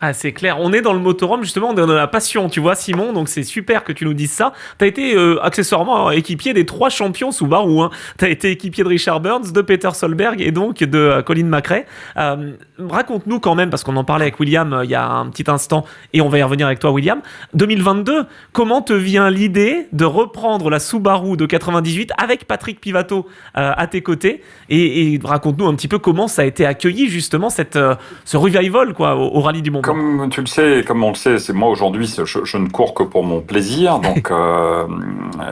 Ah, c'est clair. On est dans le motorhome, justement, on est dans la passion, tu vois, Simon. Donc, c'est super que tu nous dises ça. T'as été accessoirement équipier des 3 champions Subaru. Hein. T'as été équipier de Richard Burns, de Peter Solberg et donc de Colin McRae. Raconte-nous quand même, parce qu'on en parlait avec William il y a un petit instant, et on va y revenir avec toi, William. 2022, comment te vient l'idée de reprendre la Subaru de 98 avec Patrick Pivato à tes côtés et raconte-nous un petit peu comment ça a été accueilli, justement, ce revival quoi, au Rallye du Mont Blanc. Comme tu le sais, comme on le sait, c'est moi aujourd'hui, je ne cours que pour mon plaisir, donc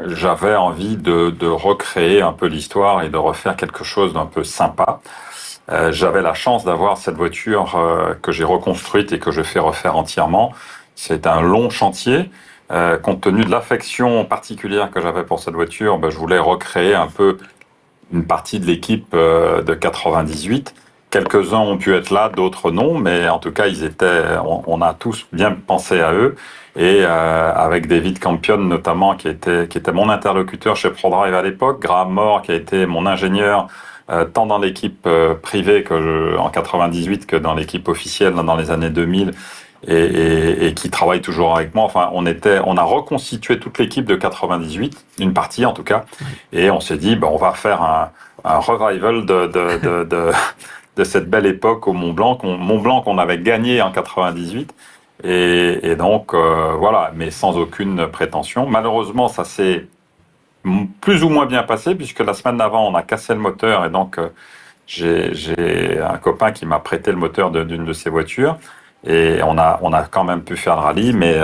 j'avais envie de recréer un peu l'histoire et de refaire quelque chose d'un peu sympa. J'avais la chance d'avoir cette voiture que j'ai reconstruite et que je fais refaire entièrement. C'est un long chantier. Compte tenu de l'affection particulière que j'avais pour cette voiture, je voulais recréer un peu une partie de l'équipe de 98. Quelques-uns ont pu être là, d'autres non, mais en tout cas, on a tous bien pensé à eux. Et avec David Campion notamment, qui était mon interlocuteur chez ProDrive à l'époque, Graham Moore, qui a été mon ingénieur tant dans l'équipe privée en 98 que dans l'équipe officielle dans les années 2000, et qui travaille toujours avec moi. Enfin, on a reconstitué toute l'équipe de 98, une partie en tout cas, et on s'est dit, on va faire un revival de cette belle époque au Mont Blanc qu'on avait gagné en 98. Et donc, voilà, mais sans aucune prétention. Malheureusement, ça s'est plus ou moins bien passé, puisque la semaine d'avant, on a cassé le moteur, et donc j'ai un copain qui m'a prêté le moteur d'une de ses voitures, et on a quand même pu faire le rallye, mais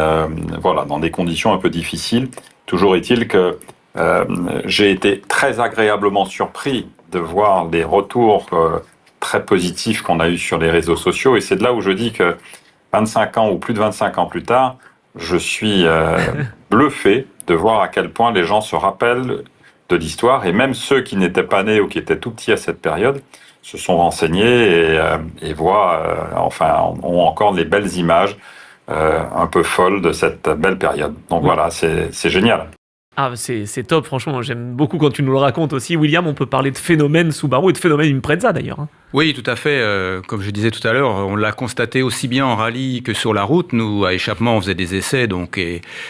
voilà, dans des conditions un peu difficiles. Toujours est-il que j'ai été très agréablement surpris de voir les retours très positifs qu'on a eu sur les réseaux sociaux, et c'est de là où je dis que 25 ans ou plus de 25 ans plus tard, je suis bluffé de voir à quel point les gens se rappellent de l'histoire, et même ceux qui n'étaient pas nés ou qui étaient tout petits à cette période se sont renseignés et voient, ont encore les belles images un peu folles de cette belle période. Donc voilà, c'est génial. Ah, c'est top, franchement, j'aime beaucoup quand tu nous le racontes aussi. William, on peut parler de phénomène Subaru et de phénomène Impreza d'ailleurs. Hein. Oui, tout à fait. Comme je disais tout à l'heure, on l'a constaté aussi bien en rallye que sur la route. Nous, à Échappement, on faisait des essais,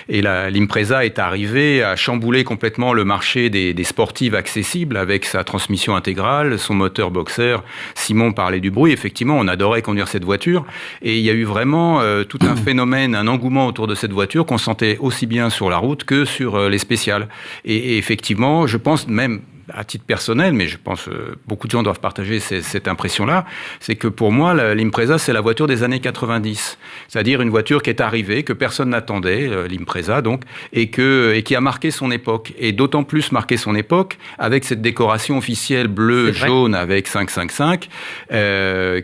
l'Impreza est arrivée à chambouler complètement le marché des sportives accessibles avec sa transmission intégrale, son moteur boxer. Simon parlait du bruit. Effectivement, on adorait conduire cette voiture. Et il y a eu vraiment tout un phénomène, un engouement autour de cette voiture qu'on sentait aussi bien sur la route que sur les spéciales. Et effectivement, je pense même à titre personnel, mais je pense beaucoup de gens doivent partager cette impression-là, c'est que pour moi, l'Impreza, c'est la voiture des années 90. C'est-à-dire une voiture qui est arrivée, que personne n'attendait, l'Impreza donc, et qui a marqué son époque. Et d'autant plus marqué son époque avec cette décoration officielle bleu-jaune avec 555,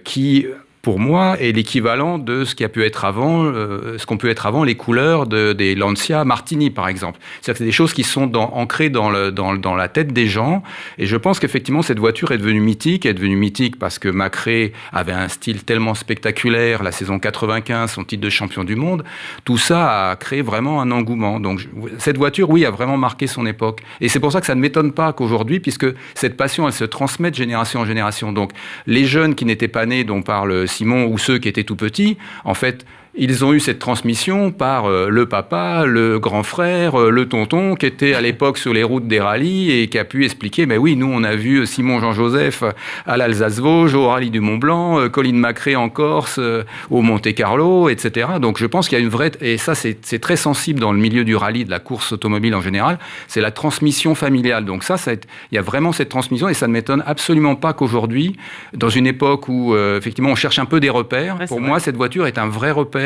qui... pour moi, est l'équivalent de ce qui a pu être avant, ce qu'on peut être avant les couleurs des Lancia Martini, par exemple. C'est-à-dire que c'est des choses qui sont ancrées dans la tête des gens. Et je pense qu'effectivement, cette voiture est devenue mythique. Elle est devenue mythique parce que Macré avait un style tellement spectaculaire, la saison 95, son titre de champion du monde. Tout ça a créé vraiment un engouement. Donc, cette voiture, oui, a vraiment marqué son époque. Et c'est pour ça que ça ne m'étonne pas qu'aujourd'hui, puisque cette passion, elle se transmet de génération en génération. Donc, les jeunes qui n'étaient pas nés, dont parle Simon, ou ceux qui étaient tout petits, en fait, ils ont eu cette transmission par le papa, le grand frère, le tonton, qui était à l'époque sur les routes des rallyes et qui a pu expliquer, mais oui, nous, on a vu Simon Jean-Joseph à l'Alsace-Vosges, au rallye du Mont-Blanc, Colin Macré en Corse, au Monte-Carlo, etc. Donc, je pense qu'il y a une vraie... Et ça, c'est très sensible dans le milieu du rallye, de la course automobile en général, c'est la transmission familiale. Donc ça il y a vraiment cette transmission et ça ne m'étonne absolument pas qu'aujourd'hui, dans une époque où, effectivement, on cherche un peu des repères, pour moi, cette voiture est un vrai repère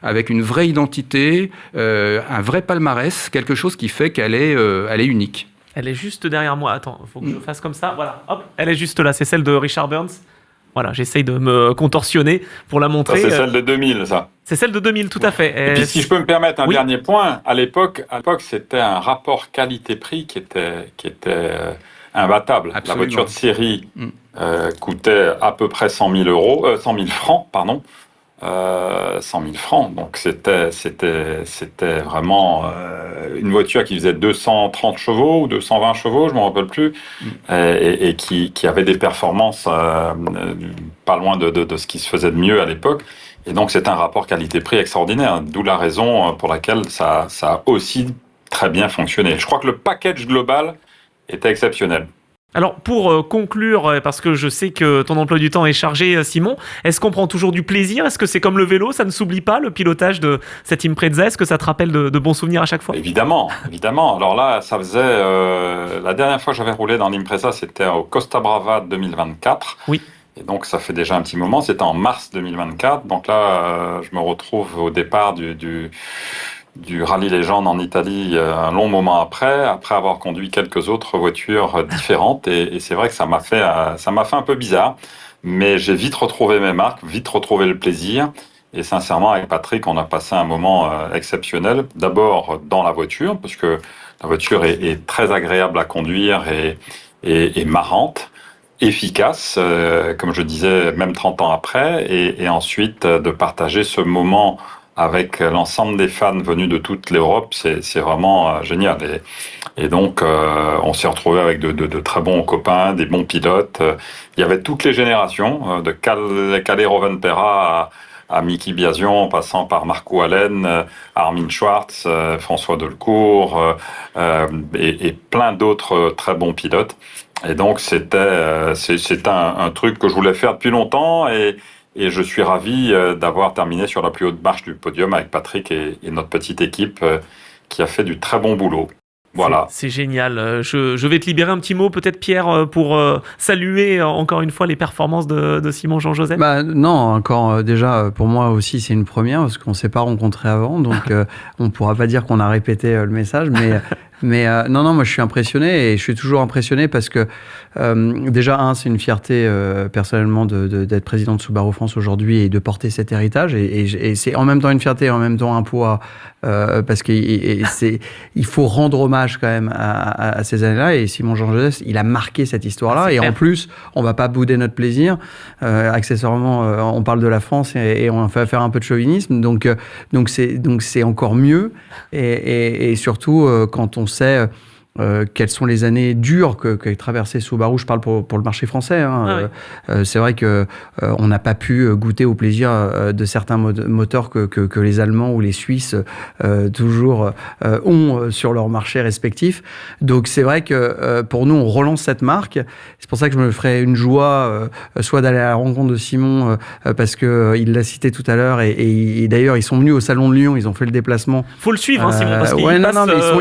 avec une vraie identité, un vrai palmarès, quelque chose qui fait qu'elle est unique. Elle est juste derrière moi. Attends, il faut que je fasse comme ça. Voilà, hop, elle est juste là. C'est celle de Richard Burns. Voilà, j'essaye de me contorsionner pour la montrer. Ça, c'est celle de 2000, ça. C'est celle de 2000, tout à fait. Et puis, si je peux me permettre un dernier point, à l'époque, c'était un rapport qualité-prix qui était imbattable. Absolument. La voiture de série coûtait à peu près 100 000 francs, pardon. 100 000 francs, donc c'était vraiment une voiture qui faisait 230 chevaux ou 220 chevaux, je ne me rappelle plus, et qui avait des performances pas loin de ce qui se faisait de mieux à l'époque. Et donc c'est un rapport qualité-prix extraordinaire, d'où la raison pour laquelle ça a aussi très bien fonctionné. Je crois que le package global était exceptionnel. Alors, pour conclure, parce que je sais que ton emploi du temps est chargé, Simon, est-ce qu'on prend toujours du plaisir ? Est-ce que c'est comme le vélo, ça ne s'oublie pas, le pilotage de cette Impreza ? Est-ce que ça te rappelle de bons souvenirs à chaque fois ? Évidemment. Alors là, ça faisait... la dernière fois que j'avais roulé dans l'Impreza, c'était au Costa Brava 2024. Oui. Et donc, ça fait déjà un petit moment. C'était en mars 2024. Donc là, je me retrouve au départ du Rallye Légende en Italie un long moment après avoir conduit quelques autres voitures différentes. Et c'est vrai que ça m'a fait un peu bizarre. Mais j'ai vite retrouvé mes marques, vite retrouvé le plaisir. Et sincèrement, avec Patrick, on a passé un moment exceptionnel. D'abord dans la voiture, parce que la voiture est très agréable à conduire et marrante, efficace, comme je disais, même 30 ans après. Et ensuite, de partager ce moment avec l'ensemble des fans venus de toute l'Europe, c'est vraiment génial. Et donc, on s'est retrouvé avec de très bons copains, des bons pilotes. Il y avait toutes les générations, de Kalle Rovanperä à Mickey Biasion, en passant par Marco Allen, Armin Schwartz, François Delcourt, et plein d'autres très bons pilotes. Et donc, c'est un truc que je voulais faire depuis longtemps et je suis ravi d'avoir terminé sur la plus haute marche du podium avec Patrick et notre petite équipe qui a fait du très bon boulot. Voilà. C'est génial. Je vais te libérer un petit mot, peut-être Pierre, pour saluer encore une fois les performances de Simon Jean-Joseph. Non, encore déjà, pour moi aussi, c'est une première parce qu'on ne s'est pas rencontrés avant. Donc, on ne pourra pas dire qu'on a répété le message. Mais non, moi je suis impressionné et je suis toujours impressionné parce que déjà, c'est une fierté personnellement d'être président de Subaru France aujourd'hui et de porter cet héritage. Et c'est en même temps une fierté et en même temps un poids parce qu'il faut rendre hommage quand même à ces années-là. Et Simon Jean-Joseph, il a marqué cette histoire-là. Et en plus, on ne va pas bouder notre plaisir. Accessoirement, on parle de la France et on va faire un peu de chauvinisme. Donc c'est encore mieux. Et surtout, quand on sait quelles sont les années dures qu'a traversé Subaru, je parle pour le marché français. C'est vrai que on n'a pas pu goûter au plaisir de certains moteurs que les Allemands ou les Suisses toujours ont sur leur marché respectif. Donc c'est vrai que pour nous, on relance cette marque. C'est pour ça que je me ferais une joie, soit d'aller à la rencontre de Simon, parce que il l'a cité tout à l'heure, et d'ailleurs ils sont venus au Salon de Lyon, ils ont fait le déplacement. Faut le suivre, Simon, parce qu'il mais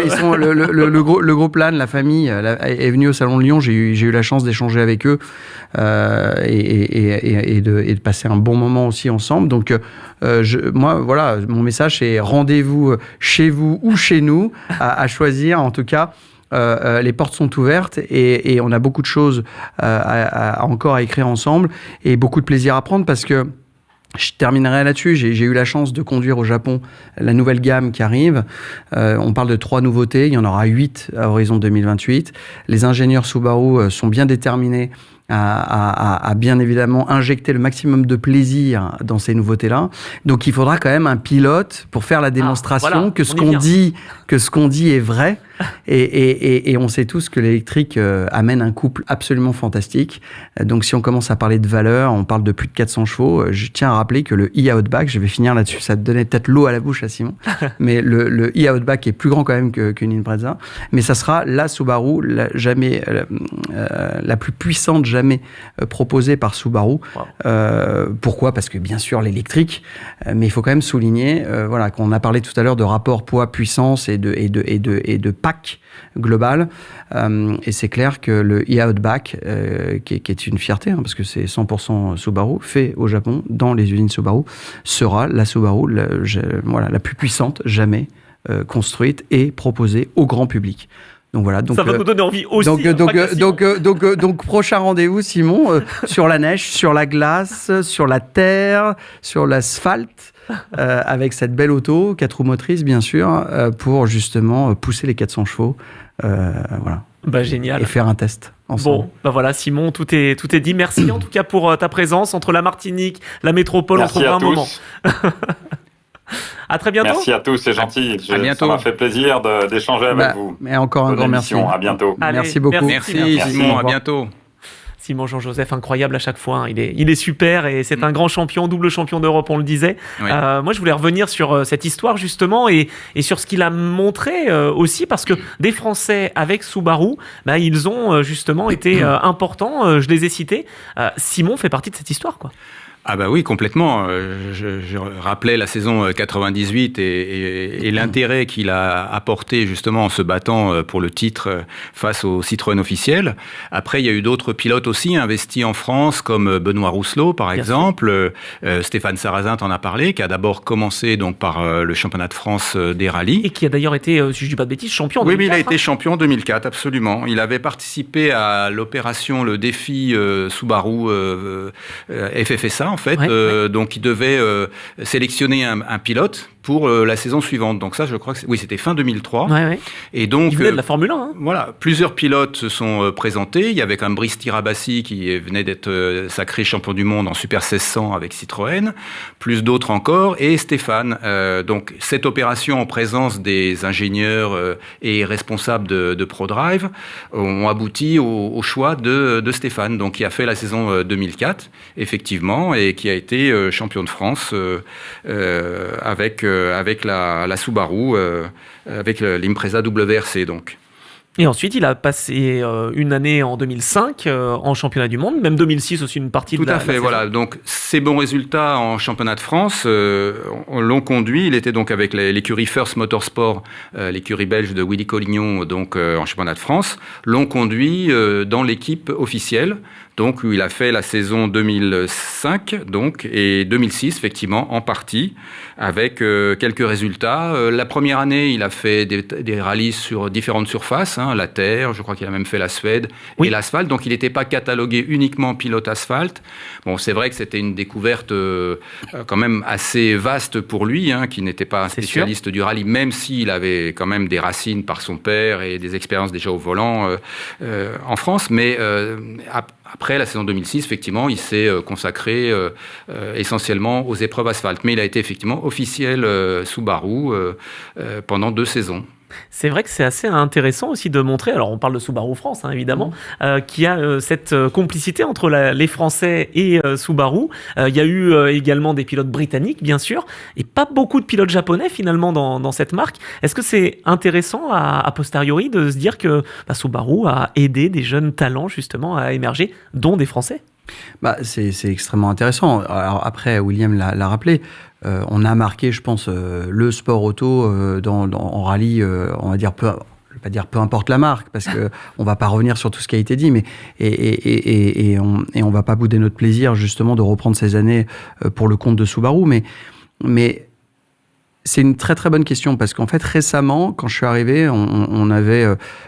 ils sont le gros Groupeland, la famille, est venue au Salon de Lyon. J'ai eu la chance d'échanger avec eux et de passer un bon moment aussi ensemble. Donc, moi, voilà, mon message, c'est rendez-vous chez vous ou chez nous, à choisir, en tout cas. Les portes sont ouvertes et on a beaucoup de choses encore à écrire ensemble et beaucoup de plaisir à prendre parce que je terminerai là-dessus. J'ai eu la chance de conduire au Japon la nouvelle gamme qui arrive. On parle de 3 nouveautés. Il y en aura 8 à horizon 2028. Les ingénieurs Subaru sont bien déterminés à bien évidemment injecter le maximum de plaisir dans ces nouveautés-là. Donc, il faudra quand même un pilote pour faire la démonstration que ce qu'on dit est vrai. Et on sait tous que l'électrique amène un couple absolument fantastique. Donc, si on commence à parler de valeur, on parle de plus de 400 chevaux. Je tiens à rappeler que le e-Outback, je vais finir là-dessus, ça te donnait peut-être l'eau à la bouche à Simon, mais le e-Outback est plus grand quand même qu'une Impreza. Mais ça sera la Subaru la plus puissante jamais proposée par Subaru. Wow. Pourquoi ? Parce que bien sûr l'électrique, mais il faut quand même souligner voilà, qu'on a parlé tout à l'heure de rapport poids-puissance et de pack global. Et c'est clair que le e-Outback, qui est une fierté, hein, parce que c'est 100% Subaru, fait au Japon, dans les usines Subaru, sera la Subaru la plus puissante jamais construite et proposée au grand public. Donc voilà, donc, ça va nous donner envie aussi. Donc prochain rendez-vous, Simon, sur la neige, sur la glace, sur la terre, sur l'asphalte, avec cette belle auto, 4 roues motrices bien sûr, pour justement pousser les 400 chevaux. Voilà. Bah, génial. Et faire un test ensemble. Bon, bah voilà, Simon, tout est dit. Merci en tout cas pour ta présence entre la Martinique, la métropole. Merci on trouvera à un tous. moment. À très bientôt. Merci à tous, c'est gentil. Ça m'a fait plaisir d'échanger avec vous. Mais encore un grand merci. À bientôt. Allez, merci beaucoup. Merci Simon, à bientôt. Simon Jean-Joseph, incroyable à chaque fois. Hein. Il est super et c'est un grand champion, double champion d'Europe, on le disait. Oui. Moi, je voulais revenir sur cette histoire justement et sur ce qu'il a montré aussi parce que des Français avec Subaru, ils ont justement été importants. Je les ai cités. Simon fait partie de cette histoire, quoi. Ah bah oui, complètement. Je rappelais la saison 98 et l'intérêt qu'il a apporté justement en se battant pour le titre face au Citroën officiel. Après, il y a eu d'autres pilotes aussi investis en France, comme Benoît Rousselot, par exemple. Stéphane Sarrazin t'en a parlé, qui a d'abord commencé donc par le championnat de France des rallyes. Et qui a d'ailleurs été, si je dis pas de bêtises, champion en 2004. Oui, mais il a été champion en 2004, absolument. Il avait participé à l'opération, le défi Subaru FFSA, en fait. Donc, il devait sélectionner un pilote pour la saison suivante. Donc ça, je crois que c'était fin 2003. Ouais. Et donc, il venait de la Formule 1. Hein. Voilà, plusieurs pilotes se sont présentés. Il y avait quand même Brice Tirabassi qui venait d'être sacré champion du monde en Super 1600 avec Citroën, plus d'autres encore, et Stéphane. Donc cette opération en présence des ingénieurs et responsables de ProDrive ont abouti au choix de Stéphane, donc qui a fait la saison 2004, effectivement, et qui a été champion de France avec la Subaru, avec l'Impreza WRC, donc. Et ensuite, il a passé une année en 2005 en championnat du monde, même 2006 aussi une partie de la Tout à fait, voilà. Donc, ces bons résultats en championnat de France l'ont conduit. Il était donc avec l'écurie First Motorsport, l'écurie belge de Willy Collignon, donc en championnat de France, l'ont conduit dans l'équipe officielle. Donc, où il a fait la saison 2005, donc, et 2006, effectivement, en partie, avec quelques résultats. La première année, il a fait des rallyes sur différentes surfaces, hein, la terre, je crois qu'il a même fait la Suède, et l'asphalte. Donc, il n'était pas catalogué uniquement pilote asphalte. Bon, c'est vrai que c'était une découverte quand même assez vaste pour lui, hein, qui n'était pas un spécialiste du rallye, même s'il avait quand même des racines par son père et des expériences déjà au volant en France. Mais après la saison 2006, effectivement, il s'est consacré essentiellement aux épreuves asphalte. Mais il a été effectivement officiel Subaru pendant 2 saisons. C'est vrai que c'est assez intéressant aussi de montrer, alors on parle de Subaru France, hein, évidemment, qu'il y a cette complicité entre les Français et Subaru. Il y a eu également des pilotes britanniques, bien sûr, et pas beaucoup de pilotes japonais, finalement, dans cette marque. Est-ce que c'est intéressant, a posteriori, de se dire que Subaru a aidé des jeunes talents, justement, à émerger, dont des Français ? C'est extrêmement intéressant. Alors après, William l'a rappelé, on a marqué, je pense, le sport auto en rallye, on va dire pas dire peu importe la marque, parce que on va pas revenir sur tout ce qui a été dit, mais et on va pas bouder notre plaisir justement de reprendre ces années pour le compte de Subaru, mais c'est une très très bonne question, parce qu'en fait récemment, quand je suis arrivé, on avait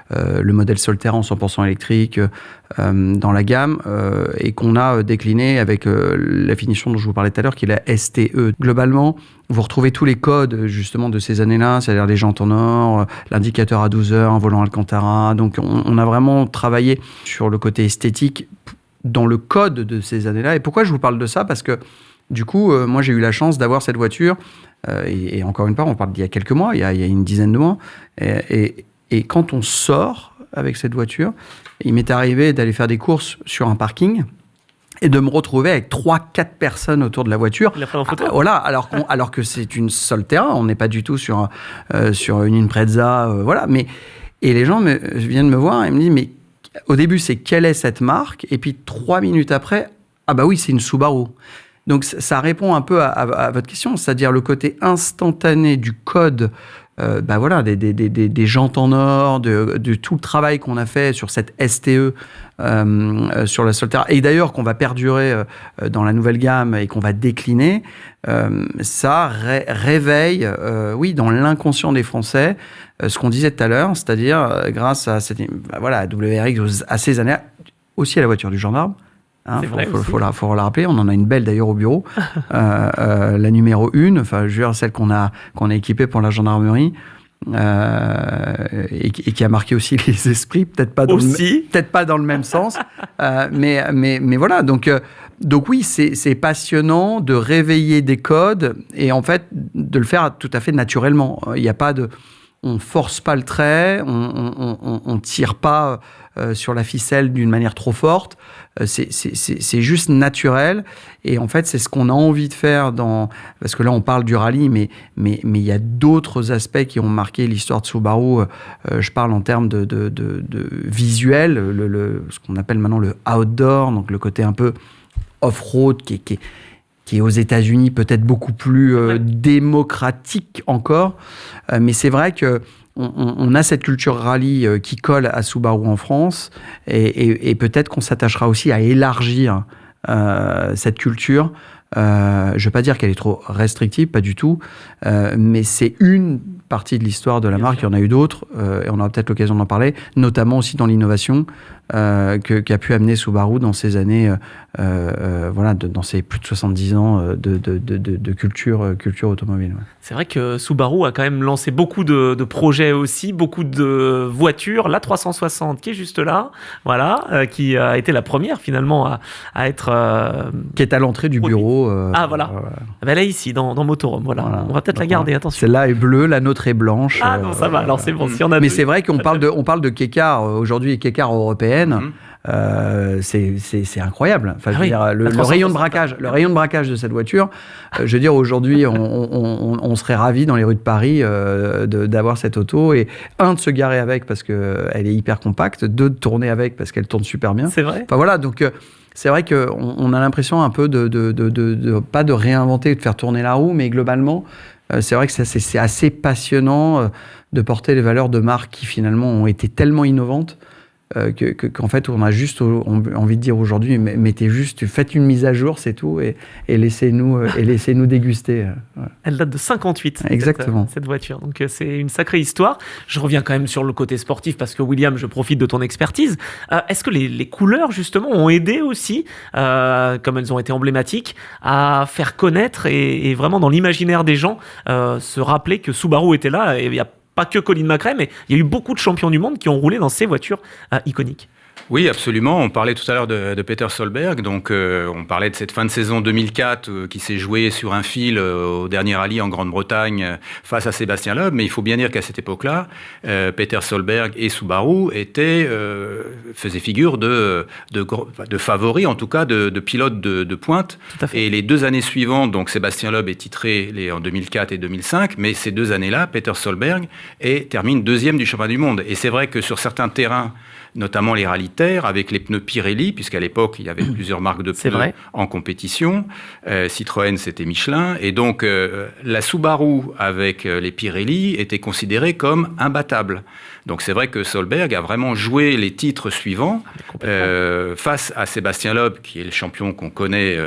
le modèle Solterra en 100% électrique dans la gamme et qu'on a décliné avec la finition dont je vous parlais tout à l'heure, qui est la STE. Globalement, vous retrouvez tous les codes justement de ces années-là, c'est-à-dire les jantes en or, l'indicateur à 12 heures, un volant Alcantara. Donc on a vraiment travaillé sur le côté esthétique dans le code de ces années-là. Et pourquoi je vous parle de ça ? Parce que du coup, moi j'ai eu la chance d'avoir cette voiture, et encore une fois, on parle d'il y a quelques mois, il y a une dizaine de mois, et quand on sort avec cette voiture, il m'est arrivé d'aller faire des courses sur un parking et de me retrouver avec 3-4 personnes autour de la voiture. Il a pris en photo. Voilà, alors que c'est une Solterra, on n'est pas du tout sur une Impreza, voilà. Et les gens viennent me voir et me disent, mais au début, c'est quelle est cette marque ? Et puis 3 minutes après, ah bah oui, c'est une Subaru. Donc ça répond un peu à votre question, c'est-à-dire le côté instantané du code, voilà, des jantes en or, de tout le travail qu'on a fait sur cette STE sur la Solterra, et d'ailleurs qu'on va perdurer dans la nouvelle gamme et qu'on va décliner, ça réveille, oui, dans l'inconscient des Français, ce qu'on disait tout à l'heure, c'est-à-dire grâce à à WRX, à ces années, aussi à la voiture du gendarme. Faut la rappeler, on en a une belle d'ailleurs au bureau, la numéro 1, enfin je veux dire celle qu'on a équipée pour la gendarmerie, et qui a marqué aussi les esprits, peut-être pas dans le même sens, mais voilà, donc oui, c'est passionnant de réveiller des codes et en fait de le faire tout à fait naturellement. Il n'y a pas on force pas le trait, on tire pas sur la ficelle d'une manière trop forte. C'est juste naturel, et en fait c'est ce qu'on a envie de faire parce que là on parle du rallye, mais il y a d'autres aspects qui ont marqué l'histoire de Subaru. Je parle en termes de visuel, ce qu'on appelle maintenant le outdoor, donc le côté un peu off-road qui est aux États-Unis peut-être beaucoup plus démocratique encore, mais c'est vrai que on a cette culture rallye qui colle à Subaru en France, et peut-être qu'on s'attachera aussi à élargir cette culture. Je ne veux pas dire qu'elle est trop restrictive, pas du tout, mais c'est une partie de l'histoire de la marque. Il y en a eu d'autres, et on aura peut-être l'occasion d'en parler, notamment aussi dans l'innovation qu'a pu amener Subaru dans ces années, dans ces plus de 70 ans de culture automobile. Ouais. C'est vrai que Subaru a quand même lancé beaucoup de projets aussi, beaucoup de voitures. La 360 qui est juste là, voilà, qui a été la première finalement à être... qui est à l'entrée du bureau. Voilà. Elle est ici, dans Motorhome. Voilà. On va peut-être la garder, attention. Celle-là est bleue, la nôtre est blanche. Ah non, ça va, alors c'est bon. Si on a mais c'est vrai qu'on parle de Kekar, aujourd'hui Kekar européenne. C'est incroyable. Enfin, je veux dire, le rayon de braquage de cette voiture, je veux dire, aujourd'hui, on serait ravis dans les rues de Paris d'avoir cette auto, et de se garer avec parce qu'elle est hyper compacte, de tourner avec parce qu'elle tourne super bien. C'est vrai. Enfin voilà, donc c'est vrai qu'on a l'impression un peu de pas de réinventer, de faire tourner la roue, mais globalement, c'est vrai que c'est assez passionnant de porter les valeurs de marques qui finalement ont été tellement innovantes qu'en fait on a juste envie de dire aujourd'hui, faites une mise à jour, c'est tout, et laissez-nous déguster. Ouais. Elle date de 58. Exactement. Cette voiture, donc c'est une sacrée histoire. Je reviens quand même sur le côté sportif parce que William, je profite de ton expertise. Est-ce que les couleurs justement ont aidé aussi, comme elles ont été emblématiques, à faire connaître et vraiment dans l'imaginaire des gens se rappeler que Subaru était là, et il y a pas que Colin McRae, mais il y a eu beaucoup de champions du monde qui ont roulé dans ces voitures iconiques. Oui, absolument. On parlait tout à l'heure de Peter Solberg. Donc, on parlait de cette fin de saison 2004 qui s'est jouée sur un fil au dernier rallye en Grande-Bretagne face à Sébastien Loeb. Mais il faut bien dire qu'à cette époque-là, Peter Solberg et Subaru faisaient figure de favoris, en tout cas de pilotes de pointe. Et les 2 années suivantes, donc Sébastien Loeb est titré en 2004 et 2005. Mais ces 2 années-là, Peter Solberg termine 2e du championnat du monde. Et c'est vrai que sur certains terrains, notamment les rallyes terre, avec les pneus Pirelli, puisqu'à l'époque, il y avait plusieurs marques de pneus en compétition. Citroën, c'était Michelin. Et donc, la Subaru, avec les Pirelli, était considérée comme imbattable. Donc c'est vrai que Solberg a vraiment joué les titres suivants face à Sébastien Loeb, qui est le champion qu'on connaît,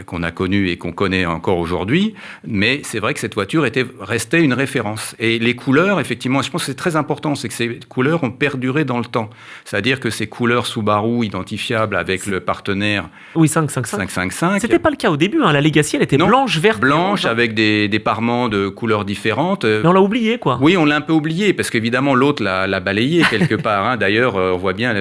qu'on a connu et qu'on connaît encore aujourd'hui. Mais c'est vrai que cette voiture restait une référence. Et les couleurs, effectivement, je pense que c'est très important, c'est que ces couleurs ont perduré dans le temps. C'est-à-dire que ces couleurs Subaru identifiables avec le partenaire 555. C'était pas le cas au début, hein. La Legacy, elle était blanche, verte. Blanche, avec des parements de couleurs différentes. Mais on l'a oublié, quoi. Oui, on l'a un peu oublié, parce qu'évidemment, l'autre l'a balayé quelque part. Hein. D'ailleurs, on voit bien...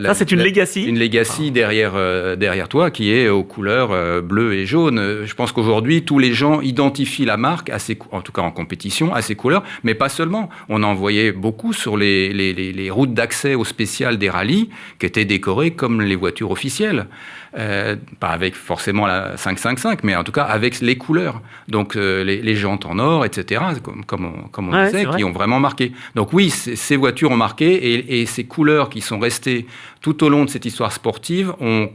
Ça, c'est une Legacy. Une Legacy derrière toi, qui est aux couleurs bleu et jaune. Je pense qu'aujourd'hui, tous les gens identifient la marque, en tout cas en compétition, à ces couleurs, mais pas seulement. On en voyait beaucoup sur les routes d'accès au spécial des rallyes, qui étaient décorées comme les voitures officielles. Pas avec forcément la 555, mais en tout cas avec les couleurs. Donc les jantes en or, etc., comme on disait, qui ont vraiment marqué. Donc oui, ces voitures ont marqué, et ces couleurs qui sont restées tout au long de cette histoire sportive ont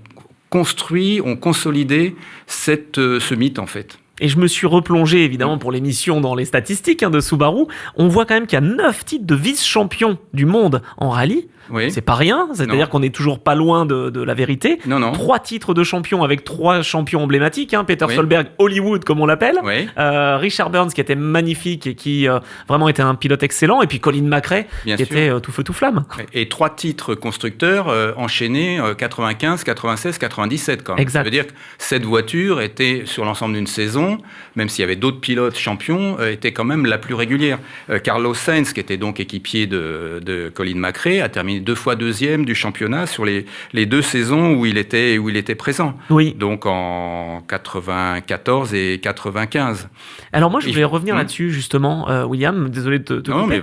consolidé ce mythe, en fait. Et je me suis replongé, évidemment, pour l'émission dans les statistiques de Subaru. On voit quand même qu'il y a 9 titres de vice-champion du monde en rallye. Oui. C'est pas rien, c'est-à-dire qu'on est toujours pas loin de la vérité. Non. 3 titres de champion avec 3 champions emblématiques. Peter Solberg, Hollywood, comme on l'appelle. Oui. Richard Burns, qui était magnifique et qui vraiment était un pilote excellent. Et puis Colin McRae, qui était tout feu, tout flamme. Et 3 titres constructeurs enchaînés 95, 96, 97 quand même. Exact. Ça veut dire que cette voiture était, sur l'ensemble d'une saison, même s'il y avait d'autres pilotes champions, était quand même la plus régulière. Carlos Sainz, qui était donc équipier de Colin McRae, a terminé 2 fois deuxième du championnat sur les 2 saisons où il était présent. Oui. Donc en 94 et 95. Alors moi, je voulais revenir là-dessus, justement, William, désolé de te couper.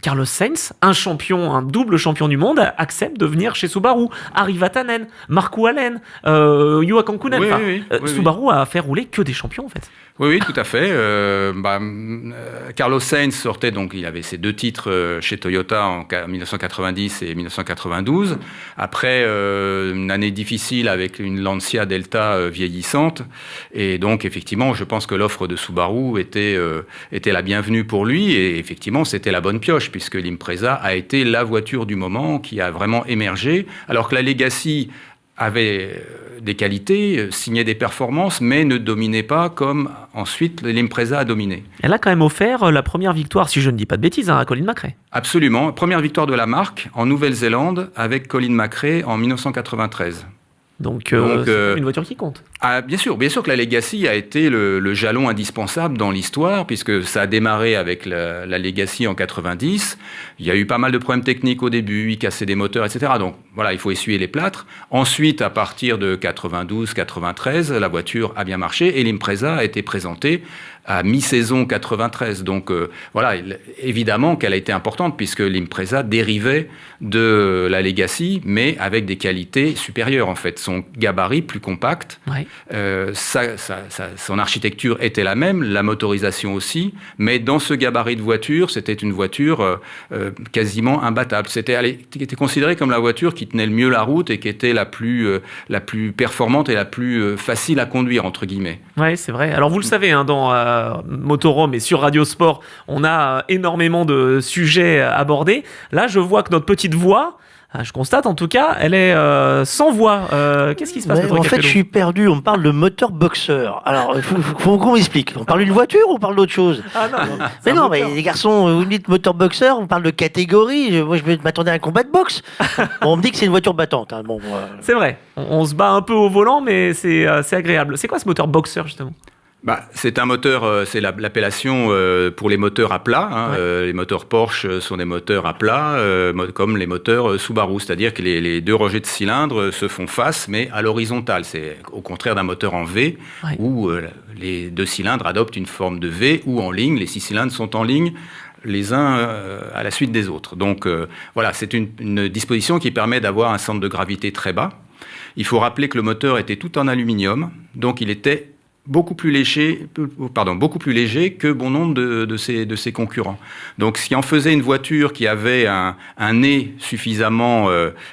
Carlos Sainz, un double champion du monde, accepte de venir chez Subaru. Harry Vatanen, Markku Alén, Juha Kankkunen. Subaru a fait rouler que des champions, en fait. Oui, tout à fait. Carlos Sainz sortait, donc il avait ses 2 titres chez Toyota en 1990 et 1992. Après une année difficile avec une Lancia Delta vieillissante. Et donc, effectivement, je pense que l'offre de Subaru était la bienvenue pour lui. Et effectivement, c'était la bonne pioche, puisque l'Impreza a été la voiture du moment qui a vraiment émergé. Alors que la Legacy avait des qualités, signait des performances, mais ne dominait pas comme ensuite l'Impreza a dominé. Elle a quand même offert la première victoire, si je ne dis pas de bêtises, à Colin McRae. Absolument. Première victoire de la marque en Nouvelle-Zélande avec Colin McRae en 1993. Donc c'est une voiture qui compte. Ah, bien sûr que la Legacy a été le jalon indispensable dans l'histoire, puisque ça a démarré avec la Legacy en 90. Il y a eu pas mal de problèmes techniques au début, il cassait des moteurs, etc. Donc voilà, il faut essuyer les plâtres. Ensuite, à partir de 92-93, la voiture a bien marché et l'Impreza a été présentée à mi-saison 93. Donc voilà, évidemment qu'elle a été importante, puisque l'Impreza dérivait de la Legacy, mais avec des qualités supérieures en fait. Son gabarit plus compact, son architecture était la même, la motorisation aussi, mais dans ce gabarit de voiture, c'était une voiture quasiment imbattable. Elle était considérée comme la voiture qui tenait le mieux la route et qui était la plus performante et la plus facile à conduire, entre guillemets. Oui, c'est vrai. Alors vous le savez, dans Motorhome et sur Radio Sport, on a énormément de sujets abordés. Là, je vois que notre petite voix, je constate en tout cas, elle est sans voix. Qu'est-ce qui se passe? En fait, je suis perdu. On parle de moteur boxeur. Alors, il faut qu'on m'explique. On parle d'une voiture ou on parle d'autre chose? Ah non, mais non, mais les garçons, vous me dites moteur boxeur, on parle de catégorie. Moi, je m'attendais à un combat de boxe. Bon, on me dit que c'est une voiture battante. Hein. Bon, c'est vrai. On se bat un peu au volant, mais c'est agréable. C'est quoi ce moteur boxeur, justement? C'est un moteur, c'est l'appellation pour les moteurs à plat. Les moteurs Porsche sont des moteurs à plat, comme les moteurs Subaru, c'est-à-dire que les 2 rejets de cylindres se font face, mais à l'horizontale. C'est au contraire d'un moteur en V, où les 2 cylindres adoptent une forme de V, ou en ligne, les 6 cylindres sont en ligne, les uns à la suite des autres. Donc voilà, c'est une disposition qui permet d'avoir un centre de gravité très bas. Il faut rappeler que le moteur était tout en aluminium, donc il était beaucoup plus léger que bon nombre de ses concurrents. Donc, ce qui en faisait une voiture qui avait un nez suffisamment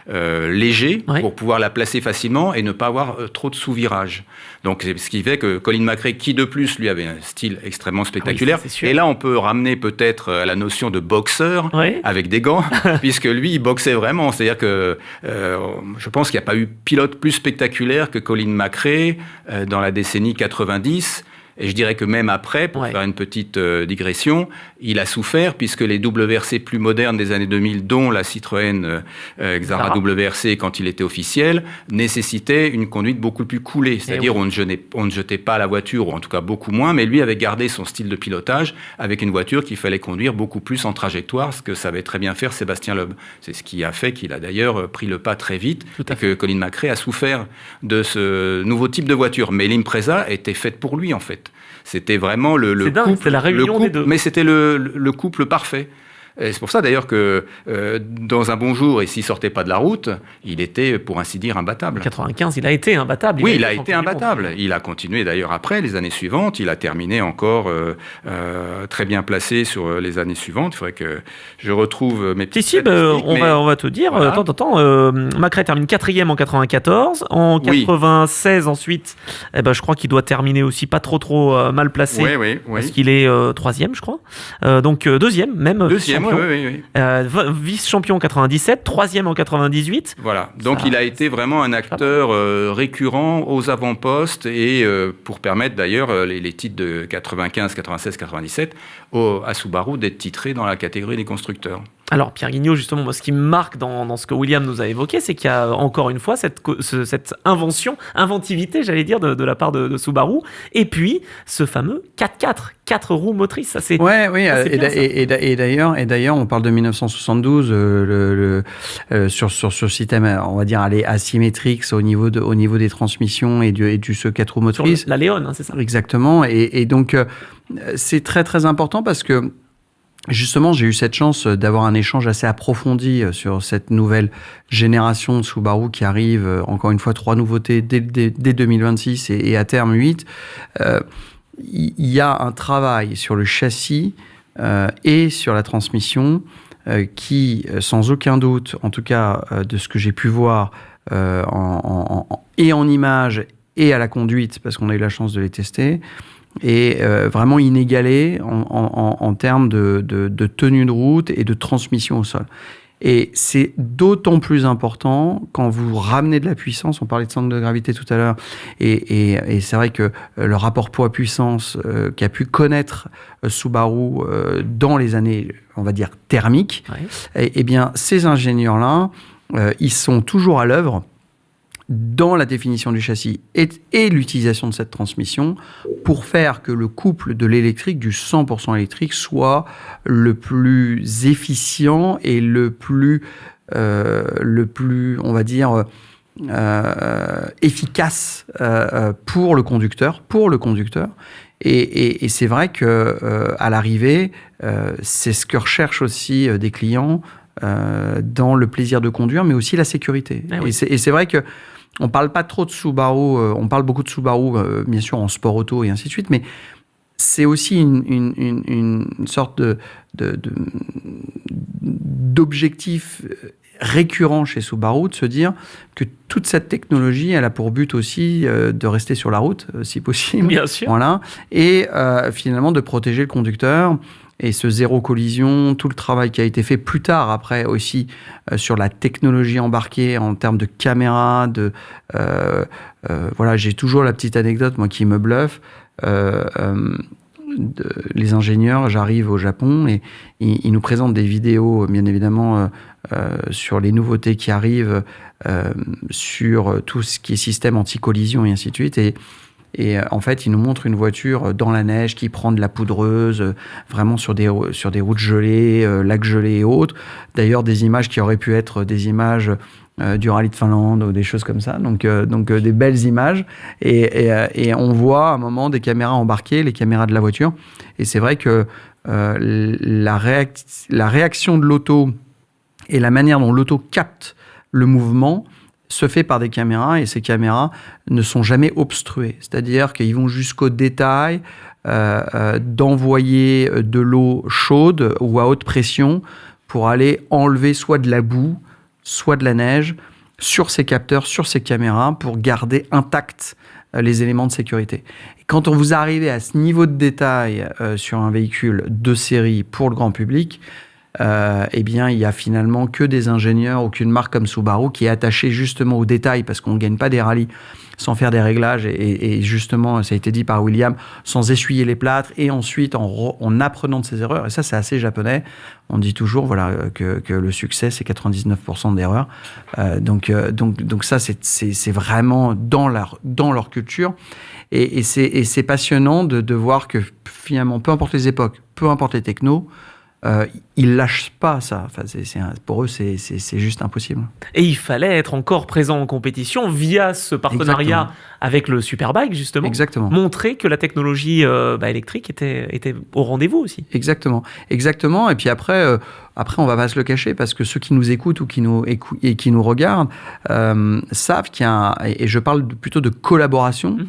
léger pour pouvoir la placer facilement et ne pas avoir trop de sous-virage. Donc, c'est ce qui fait que Colin McRae, qui de plus, lui, avait un style extrêmement spectaculaire. Et là, on peut ramener peut-être à la notion de boxeur avec des gants, puisque lui, il boxait vraiment. C'est-à-dire que je pense qu'il n'y a pas eu pilote plus spectaculaire que Colin McRae dans la décennie 90. Et je dirais que même après, pour faire une petite digression, il a souffert puisque les WRC plus modernes des années 2000, dont la Citroën Xara WRC quand il était officiel, nécessitaient une conduite beaucoup plus coolée. C'est-à-dire on ne jetait pas la voiture, ou en tout cas beaucoup moins, mais lui avait gardé son style de pilotage avec une voiture qu'il fallait conduire beaucoup plus en trajectoire, ce que savait très bien faire Sébastien Loeb. C'est ce qui a fait qu'il a d'ailleurs pris le pas très vite et que Colin McRae a souffert de ce nouveau type de voiture. Mais l'Impreza était faite pour lui en fait. C'était vraiment le couple, c'est la réunion des deux. Mais c'était le couple parfait. Et c'est pour ça d'ailleurs que dans un bon jour, et s'il sortait pas de la route, il était pour ainsi dire imbattable. En 95, il a été imbattable. Oui, il a été imbattable. Il a continué d'ailleurs après, les années suivantes. Il a terminé encore très bien placé sur les années suivantes. Il faudrait que je retrouve mes petites statistiques. On va te dire. Voilà. McRae termine 4e en 94. En 96 ensuite, je crois qu'il doit terminer aussi pas trop mal placé. Oui. Parce qu'il est 3e, je crois. Donc 2e même. Deuxième, oui. Vice-champion en 97, 3e en 98. Voilà, donc il a été vraiment un acteur récurrent aux avant-postes et pour permettre d'ailleurs les titres de 95, 96, 97 à Subaru d'être titrés dans la catégorie des constructeurs. Alors Pierre Guignot, justement, moi, ce qui me marque dans ce que William nous a évoqué, c'est qu'il y a encore une fois cette inventivité, j'allais dire, de la part de Subaru, et puis ce fameux 4x4, 4 roues motrices. Ça, c'est, et d'ailleurs, on parle de 1972, sur ce système, on va dire, asymétrique au niveau des transmissions et du ce 4 roues motrices. Sur la Léon, c'est ça. Exactement, et donc c'est très très important parce que justement, j'ai eu cette chance d'avoir un échange assez approfondi sur cette nouvelle génération de Subaru qui arrive, encore une fois, 3 nouveautés dès 2026 et à terme 8. Il y a un travail sur le châssis et sur la transmission qui, sans aucun doute, en tout cas de ce que j'ai pu voir et en images et à la conduite, parce qu'on a eu la chance de les tester, et vraiment inégalé en termes de tenue de route et de transmission au sol. Et c'est d'autant plus important quand vous ramenez de la puissance. On parlait de centre de gravité tout à l'heure, et c'est vrai que le rapport poids-puissance qu'a pu connaître Subaru dans les années, on va dire, thermiques, eh bien, ces ingénieurs-là, ils sont toujours à l'œuvre dans la définition du châssis et l'utilisation de cette transmission pour faire que le couple de l'électrique, du 100% électrique, soit le plus efficient et le plus on va dire, efficace pour le conducteur. Et c'est vrai que à l'arrivée, c'est ce que recherchent aussi des clients dans le plaisir de conduire, mais aussi la sécurité. Et c'est vrai que on parle pas trop de Subaru, on parle beaucoup de Subaru, bien sûr, en sport auto et ainsi de suite, mais c'est aussi une sorte d'objectif récurrent chez Subaru, de se dire que toute cette technologie, elle a pour but aussi de rester sur la route, si possible. Bien sûr. Voilà. Et finalement, de protéger le conducteur. Et ce zéro collision, tout le travail qui a été fait plus tard, après aussi, sur la technologie embarquée en termes de caméra, voilà, j'ai toujours la petite anecdote, moi, qui me bluffe. Les ingénieurs, j'arrive au Japon et ils nous présentent des vidéos, bien évidemment, sur les nouveautés qui arrivent, sur tout ce qui est système anti-collision et ainsi de suite. Et en fait, ils nous montrent une voiture dans la neige qui prend de la poudreuse, vraiment sur des routes gelées, lacs gelés et autres. D'ailleurs, des images qui auraient pu être des images du rallye de Finlande ou des choses comme ça. Donc des belles images. Et on voit à un moment des caméras embarquées, les caméras de la voiture. Et c'est vrai que la réaction de l'auto et la manière dont l'auto capte le mouvement se fait par des caméras et ces caméras ne sont jamais obstruées. C'est-à-dire qu'ils vont jusqu'au détail d'envoyer de l'eau chaude ou à haute pression pour aller enlever soit de la boue, soit de la neige sur ces capteurs, sur ces caméras pour garder intacts les éléments de sécurité. Et quand vous arrivez à ce niveau de détail sur un véhicule de série pour le grand public, eh bien, il y a finalement que des ingénieurs, aucune marque comme Subaru qui est attachée justement au détail parce qu'on ne gagne pas des rallyes sans faire des réglages et justement, ça a été dit par William, sans essuyer les plâtres et ensuite en apprenant de ses erreurs. Et ça, c'est assez japonais. On dit toujours que le succès, c'est 99% d'erreurs. Donc ça, c'est vraiment dans leur culture. Et c'est passionnant de voir que finalement, peu importe les époques, peu importe les technos, ils lâchent pas ça. Enfin, pour eux, c'est juste impossible. Et il fallait être encore présent en compétition via ce partenariat avec le Superbike, justement. Exactement. Montrer que la technologie électrique était au rendez-vous aussi. Exactement. Et puis après, on va pas se le cacher parce que ceux qui nous écoutent ou qui nous regardent savent qu'il y a et je parle plutôt de collaboration.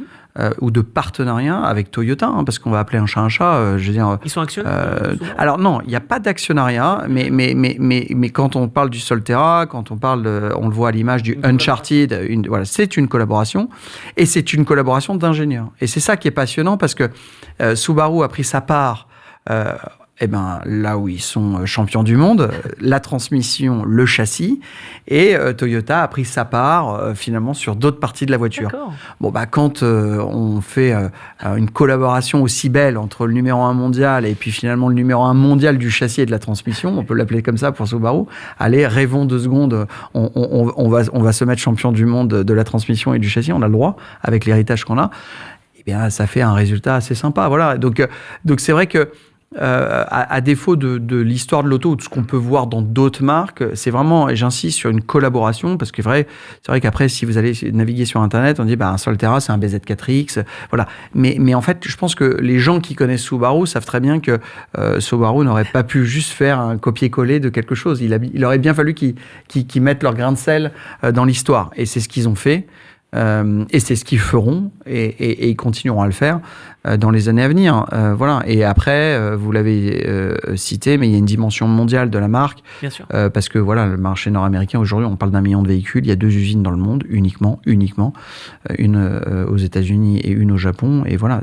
Ou de partenariat avec Toyota, parce qu'on va appeler un chat un chat. Je veux dire, ils sont actionnaires alors non, il n'y a pas d'actionnariat, mais quand on parle du Solterra, quand on parle, on le voit à l'image du Uncharted, c'est une collaboration, et c'est une collaboration d'ingénieurs. Et c'est ça qui est passionnant, parce que Subaru a pris sa part là où ils sont champions du monde, la transmission, le châssis, et Toyota a pris sa part finalement sur d'autres parties de la voiture. D'accord. Bon, quand on fait une collaboration aussi belle entre le numéro 1 mondial et puis finalement le numéro 1 mondial du châssis et de la transmission, on peut l'appeler comme ça pour Subaru, allez, rêvons 2 secondes, on va se mettre champion du monde de la transmission et du châssis, on a le droit, avec l'héritage qu'on a, eh bien ça fait un résultat assez sympa. Voilà. Donc c'est vrai que à défaut de l'histoire de l'auto ou de ce qu'on peut voir dans d'autres marques, c'est vraiment, et j'insiste sur une collaboration, parce que c'est vrai qu'après, si vous allez naviguer sur Internet, on dit un Solterra, c'est un BZ4X, voilà. Mais en fait, je pense que les gens qui connaissent Subaru savent très bien que Subaru n'aurait pas pu juste faire un copier-coller de quelque chose. Il aurait bien fallu qu'ils mettent leur grain de sel dans l'histoire. Et c'est ce qu'ils ont fait. Et c'est ce qu'ils feront et ils continueront à le faire dans les années à venir. Voilà. Et après, vous l'avez cité, mais il y a une dimension mondiale de la marque. Bien sûr. Parce que voilà, le marché nord-américain, aujourd'hui, on parle d'1 million de véhicules. Il y a 2 usines dans le monde, uniquement. Une aux États-Unis et une au Japon. Et voilà.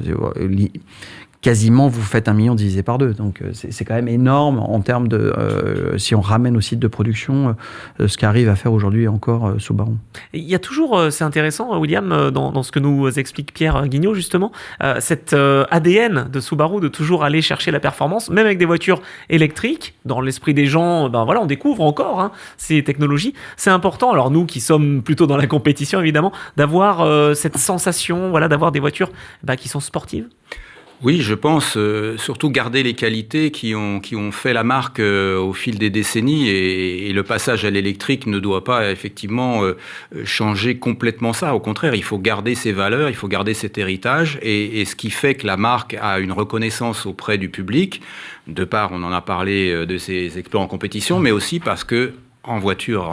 Quasiment, vous faites 1 million divisé par 2. Donc, c'est quand même énorme en termes de... si on ramène au site de production, ce qu'arrive à faire aujourd'hui encore Subaru. Il y a toujours, c'est intéressant, William, dans ce que nous explique Pierre Guignot, justement, cet ADN de Subaru de toujours aller chercher la performance, même avec des voitures électriques. Dans l'esprit des gens, on découvre encore ces technologies. C'est important, alors nous qui sommes plutôt dans la compétition, évidemment, d'avoir cette sensation, d'avoir des voitures qui sont sportives. Oui, je pense surtout garder les qualités qui ont fait la marque au fil des décennies et le passage à l'électrique ne doit pas effectivement changer complètement ça. Au contraire, il faut garder ses valeurs, il faut garder cet héritage et ce qui fait que la marque a une reconnaissance auprès du public, de part, on en a parlé de ses exploits en compétition, mais aussi parce que en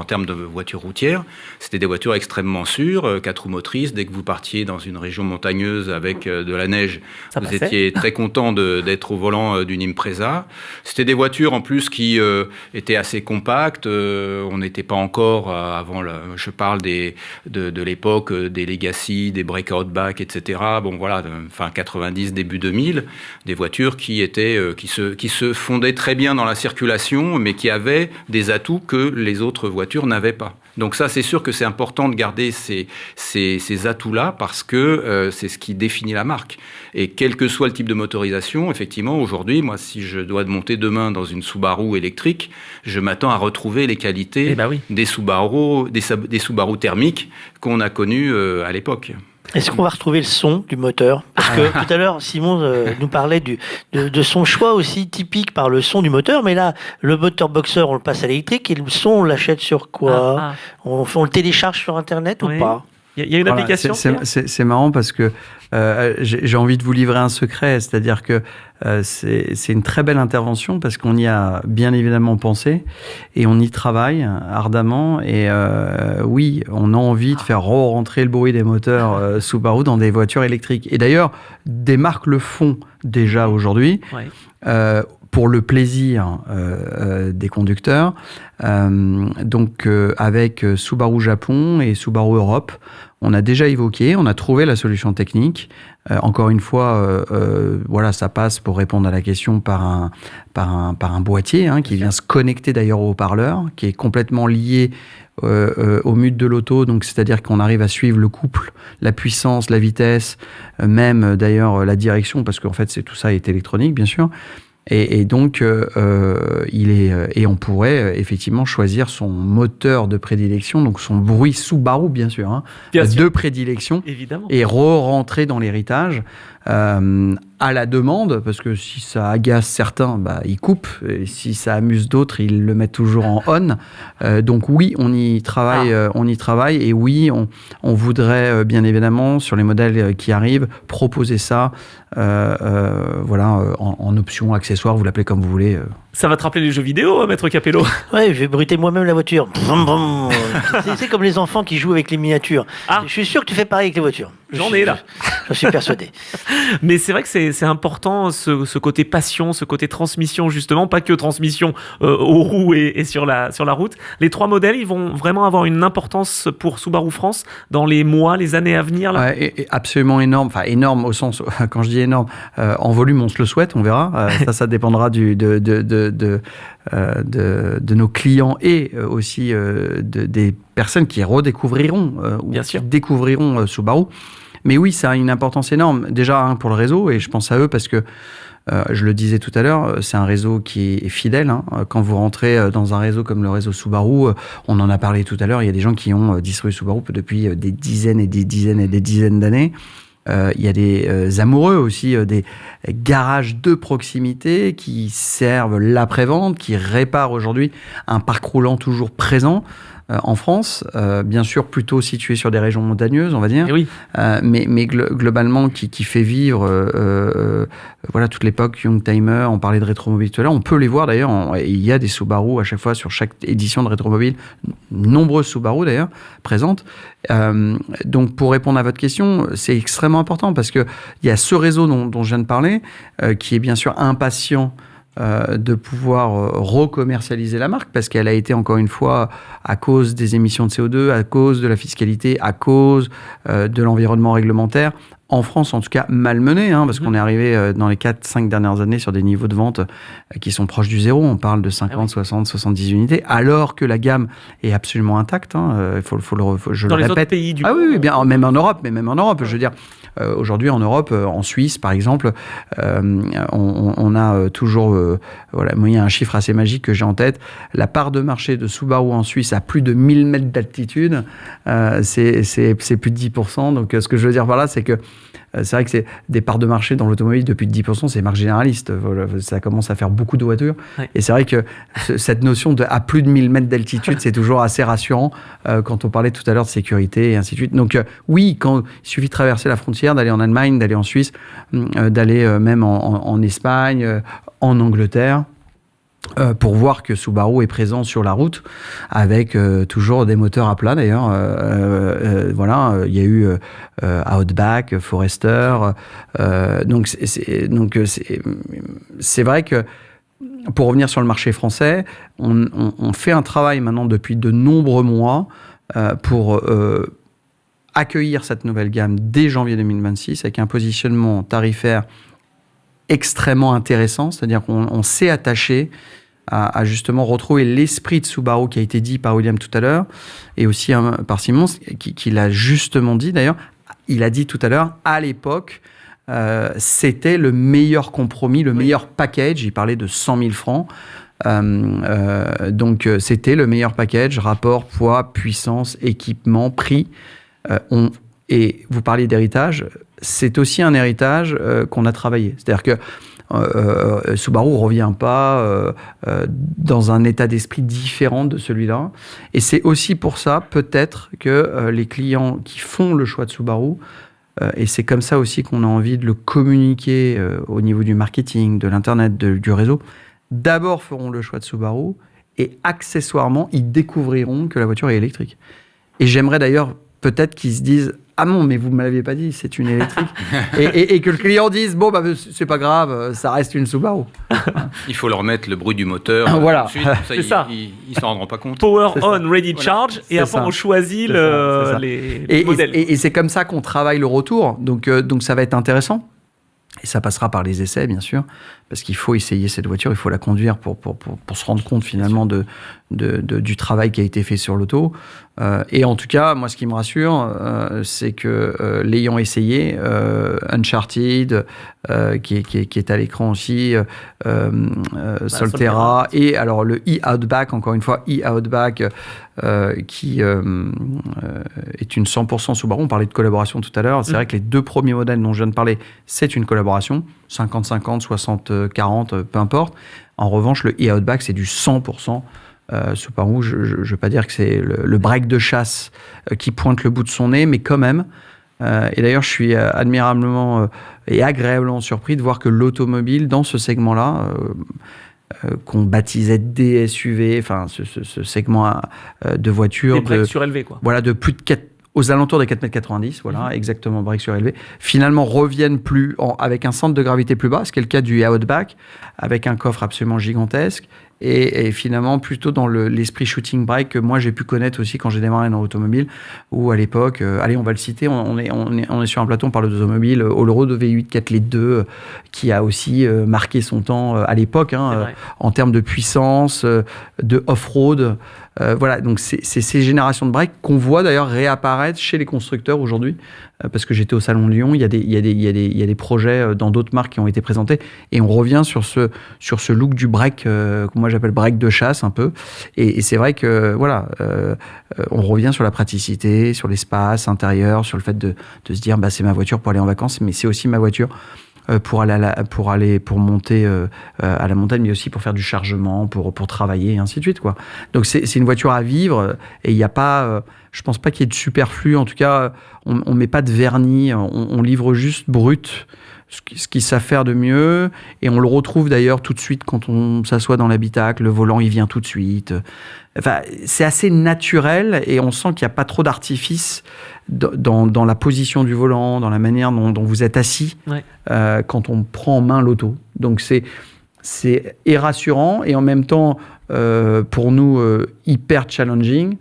termes de voitures routières, c'était des voitures extrêmement sûres, 4 roues motrices. Dès que vous partiez dans une région montagneuse avec de la neige, vous étiez très content d'être au volant d'une Impreza. C'était des voitures en plus qui étaient assez compactes. On n'était pas encore je parle de l'époque des Legacy, des Breakout Back, etc. Fin 90, début 2000, des voitures qui se fondaient très bien dans la circulation, mais qui avaient des atouts que les autres voitures n'avaient pas. Donc ça, c'est sûr que c'est important de garder ces atouts-là parce que c'est ce qui définit la marque. Et quel que soit le type de motorisation, effectivement, aujourd'hui, moi, si je dois monter demain dans une Subaru électrique, je m'attends à retrouver les qualités des Subaru thermiques qu'on a connues à l'époque. Est-ce qu'on va retrouver le son du moteur ? Parce que tout à l'heure, Simon nous parlait de son choix aussi typique par le son du moteur, mais là, le moteur Boxer, on le passe à l'électrique, et le son, on l'achète sur quoi ? On le télécharge sur Internet ou pas ? Il y a une application. C'est marrant parce que j'ai envie de vous livrer un secret, c'est-à-dire que c'est une très belle intervention parce qu'on y a bien évidemment pensé et on y travaille ardemment et oui, on a envie de faire rentrer le bruit des moteurs Subaru dans des voitures électriques. Et d'ailleurs, des marques le font déjà aujourd'hui. Ouais. Pour le plaisir des conducteurs. Donc, avec Subaru Japon et Subaru Europe, on a déjà évoqué, on a trouvé la solution technique. Encore une fois, voilà, ça passe pour répondre à la question par un boîtier qui vient se connecter d'ailleurs au haut-parleur, qui est complètement lié au mute de l'auto, donc c'est-à-dire qu'on arrive à suivre le couple, la puissance, la vitesse, même d'ailleurs la direction, parce qu'en fait tout ça est électronique bien sûr. Et donc, et on pourrait effectivement choisir son moteur de prédilection, donc son bruit Subaru, bien sûr, de prédilection, évidemment, et re-rentrer dans l'héritage à la demande, parce que si ça agace certains, ils coupent, et si ça amuse d'autres, ils le mettent toujours en on. Donc oui, on y travaille, et oui, on voudrait bien évidemment, sur les modèles qui arrivent, proposer ça, en option, accessoire, vous l'appelez comme vous voulez. Ça va te rappeler les jeux vidéo, Maître Capello? Ouais, je vais bruiter moi-même la voiture. C'est comme les enfants qui jouent avec les miniatures. Je suis sûr que tu fais pareil avec les voitures. J'en ai là. Je suis persuadé. Mais c'est vrai que c'est important, ce côté passion, ce côté transmission, justement, pas que transmission aux roues et sur la route. Les 3 modèles, ils vont vraiment avoir une importance pour Subaru France dans les mois, les années à venir là. Et absolument énorme. Enfin, énorme au sens, quand je dis énorme, en volume, on se le souhaite, on verra. Ça dépendra de nos clients et aussi des personnes qui redécouvriront bien sûr, qui découvriront Subaru. Mais oui, ça a une importance énorme. Déjà pour le réseau, et je pense à eux parce que je le disais tout à l'heure, c'est un réseau qui est fidèle. Quand vous rentrez dans un réseau comme le réseau Subaru, on en a parlé tout à l'heure, il y a des gens qui ont distribué Subaru depuis des dizaines et des dizaines et des dizaines d'années. Il y a des amoureux aussi, des garages de proximité qui servent l'après-vente, qui réparent aujourd'hui un parc roulant toujours présent en France, bien sûr plutôt situé sur des régions montagneuses, on va dire, oui. mais globalement qui fait vivre toute l'époque Youngtimer. On parlait de Rétromobile tout à l'heure, on peut les voir d'ailleurs, il y a des Subaru à chaque fois sur chaque édition de Rétromobile, nombreuses Subaru d'ailleurs présentes. Donc pour répondre à votre question, c'est extrêmement important parce que il y a ce réseau dont je viens de parler, qui est bien sûr impatient de pouvoir recommercialiser la marque parce qu'elle a été encore une fois, à cause des émissions de CO2, à cause de la fiscalité, à cause de l'environnement réglementaire, en France en tout cas malmenée, parce qu'on est arrivé dans les 4-5 dernières années sur des niveaux de vente qui sont proches du zéro. On parle de 50, 60, 70 unités, alors que la gamme est absolument intacte. Je dans le les répète. Autres pays du oui, bien, même en Europe, je veux dire, aujourd'hui en Europe, en Suisse par exemple, on a toujours, il y a un chiffre assez magique que j'ai en tête, la part de marché de Subaru en Suisse à plus de 1000 mètres d'altitude, c'est plus de 10%. Donc ce que je veux dire par là, c'est que c'est vrai que c'est des parts de marché dans l'automobile depuis 10%, c'est marque généraliste. Ça commence à faire beaucoup de voitures. Ouais. Et c'est vrai que cette notion de à plus de 1000 mètres d'altitude, c'est toujours assez rassurant quand on parlait tout à l'heure de sécurité et ainsi de suite. Donc oui, il suffit de traverser la frontière, d'aller en Allemagne, d'aller en Suisse, d'aller même en Espagne, en Angleterre, pour voir que Subaru est présent sur la route avec toujours des moteurs à plat d'ailleurs. Il y a eu Outback, Forester. Donc c'est vrai que pour revenir sur le marché français, on fait un travail maintenant depuis de nombreux mois pour accueillir cette nouvelle gamme dès janvier 2026 avec un positionnement tarifaire extrêmement intéressant, c'est-à-dire qu'on s'est attaché à justement retrouver l'esprit de Subaru qui a été dit par William tout à l'heure, et aussi par Simon, qui l'a justement dit d'ailleurs. Il a dit tout à l'heure, à l'époque, c'était le meilleur compromis, le meilleur package. Il parlait de 100 000 francs. Donc, c'était le meilleur package, rapport, poids, puissance, équipement, prix. Et vous parliez d'héritage, c'est aussi un héritage qu'on a travaillé. C'est-à-dire que Subaru revient pas dans un état d'esprit différent de celui-là. Et c'est aussi pour ça, peut-être, que les clients qui font le choix de Subaru, et c'est comme ça aussi qu'on a envie de le communiquer au niveau du marketing, de l'internet, du réseau, d'abord feront le choix de Subaru et accessoirement, ils découvriront que la voiture est électrique. Et j'aimerais d'ailleurs peut-être qu'ils se disent « Ah non, mais vous ne me l'aviez pas dit, c'est une électrique. » et que le client dise « Bon, bah, c'est pas grave, ça reste une Subaru. » Il faut leur mettre le bruit du moteur. Voilà. Ensuite, C'est ça. Ils s'en rendront pas compte. Power C'est on, ça. ready, charge, et C'est après ça. on choisit C'est ça. les modèles. Et c'est comme ça qu'on travaille le retour. Donc ça va être intéressant. Et ça passera par les essais, bien sûr, parce qu'il faut essayer cette voiture, il faut la conduire pour se rendre compte finalement du travail qui a été fait sur l'auto. Et en tout cas, moi, ce qui me rassure, c'est que l'ayant essayé, Uncharted, qui est à l'écran aussi, Solterra, et alors le e-Outback, encore une fois, e-Outback, qui est une 100% Subaru. On parlait de collaboration tout à l'heure. C'est vrai que les 2 premiers modèles dont je viens de parler, c'est une collaboration, 50-50, 60-40, peu importe. En revanche, le e-Outback, c'est du 100%. Subaru, je ne veux pas dire que c'est le break de chasse qui pointe le bout de son nez, mais quand même. Et d'ailleurs, je suis admirablement et agréablement surpris de voir que l'automobile, dans ce segment-là, qu'on baptisait DSUV, enfin ce segment de voitures... Des breaks surélevés, quoi. Voilà, de plus de 4, aux alentours des 4,90 m, voilà, exactement, break surélevé, finalement reviennent plus avec un centre de gravité plus bas, ce qui est le cas du Outback, avec un coffre absolument gigantesque, et finalement plutôt dans l'esprit shooting brake que moi j'ai pu connaître aussi quand j'ai démarré dans l'automobile, où à l'époque, allez, on va le citer, on est sur un plateau, on parle d'automobile, Allroad V8 4 litres 2, qui a aussi marqué son temps à l'époque, en termes de puissance, de off-road. Voilà, donc c'est ces générations de breaks qu'on voit d'ailleurs réapparaître chez les constructeurs aujourd'hui, parce que j'étais au Salon de Lyon, il y a des projets dans d'autres marques qui ont été présentés, et on revient sur ce look du break, que moi j'appelle break de chasse un peu, et c'est vrai que voilà, on revient sur la praticité, sur l'espace intérieur, sur le fait de se dire bah, c'est ma voiture pour aller en vacances, mais c'est aussi ma voiture pour monter à la montagne, mais aussi pour faire du chargement, pour travailler, et ainsi de suite, quoi. Donc c'est une voiture à vivre, et il n'y a pas, je pense pas qu'il y ait de superflu. En tout cas, on met pas de vernis, on livre juste brut ce qu'ils savent faire de mieux, et on le retrouve d'ailleurs tout de suite quand on s'assoit dans l'habitacle, le volant il vient tout de suite. Enfin, c'est assez naturel, et on sent qu'il n'y a pas trop d'artifice dans la position du volant, dans la manière dont vous êtes assis, quand on prend en main l'auto. Donc c'est rassurant, et en même temps pour nous hyper challenging,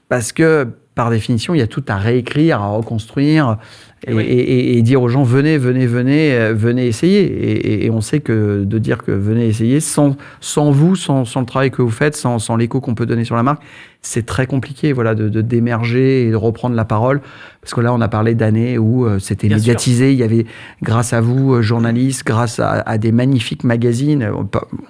parce que par définition il y a tout à réécrire, à reconstruire, et dire aux gens venez essayer, et on sait que de dire que venez essayer sans vous, sans le travail que vous faites, sans l'écho qu'on peut donner sur la marque, c'est très compliqué, voilà, d'émerger et de reprendre la parole, parce que là on a parlé d'années où c'était Bien médiatisé, sûr. il y avait, grâce à vous journalistes, grâce à des magnifiques magazines,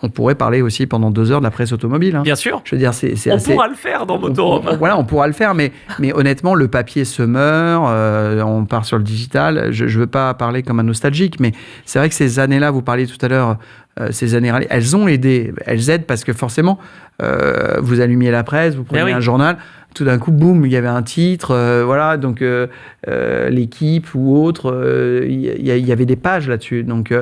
on pourrait parler aussi pendant 2 heures de la presse automobile, hein. Bien sûr. Je veux dire, c'est On assez... pourra le faire dans Motorhome. Voilà, on pourra le faire, mais honnêtement, le papier se meurt, on part sur le digital. Je veux pas parler comme un nostalgique, mais c'est vrai que ces années-là, vous parliez tout à l'heure, ces années rallye, elles ont aidé. Elles aident parce que forcément, vous allumiez la presse, vous preniez un journal, tout d'un coup, boum, il y avait un titre, voilà, donc l'équipe ou autre, il y avait des pages là-dessus. Donc,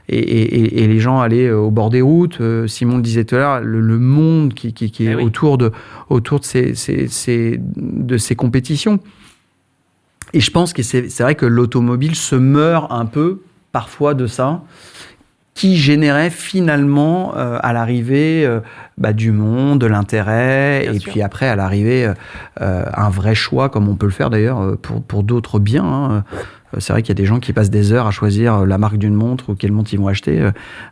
et les gens allaient au bord des routes. Simon le disait tout à l'heure, le monde qui est autour de ces compétitions. Et je pense que c'est vrai que l'automobile se meurt un peu parfois de ça, qui générait finalement à l'arrivée du monde, de l'intérêt, et puis après à l'arrivée un vrai choix, comme on peut le faire d'ailleurs pour d'autres biens, hein. C'est vrai qu'il y a des gens qui passent des heures à choisir la marque d'une montre ou quelle montre ils vont acheter.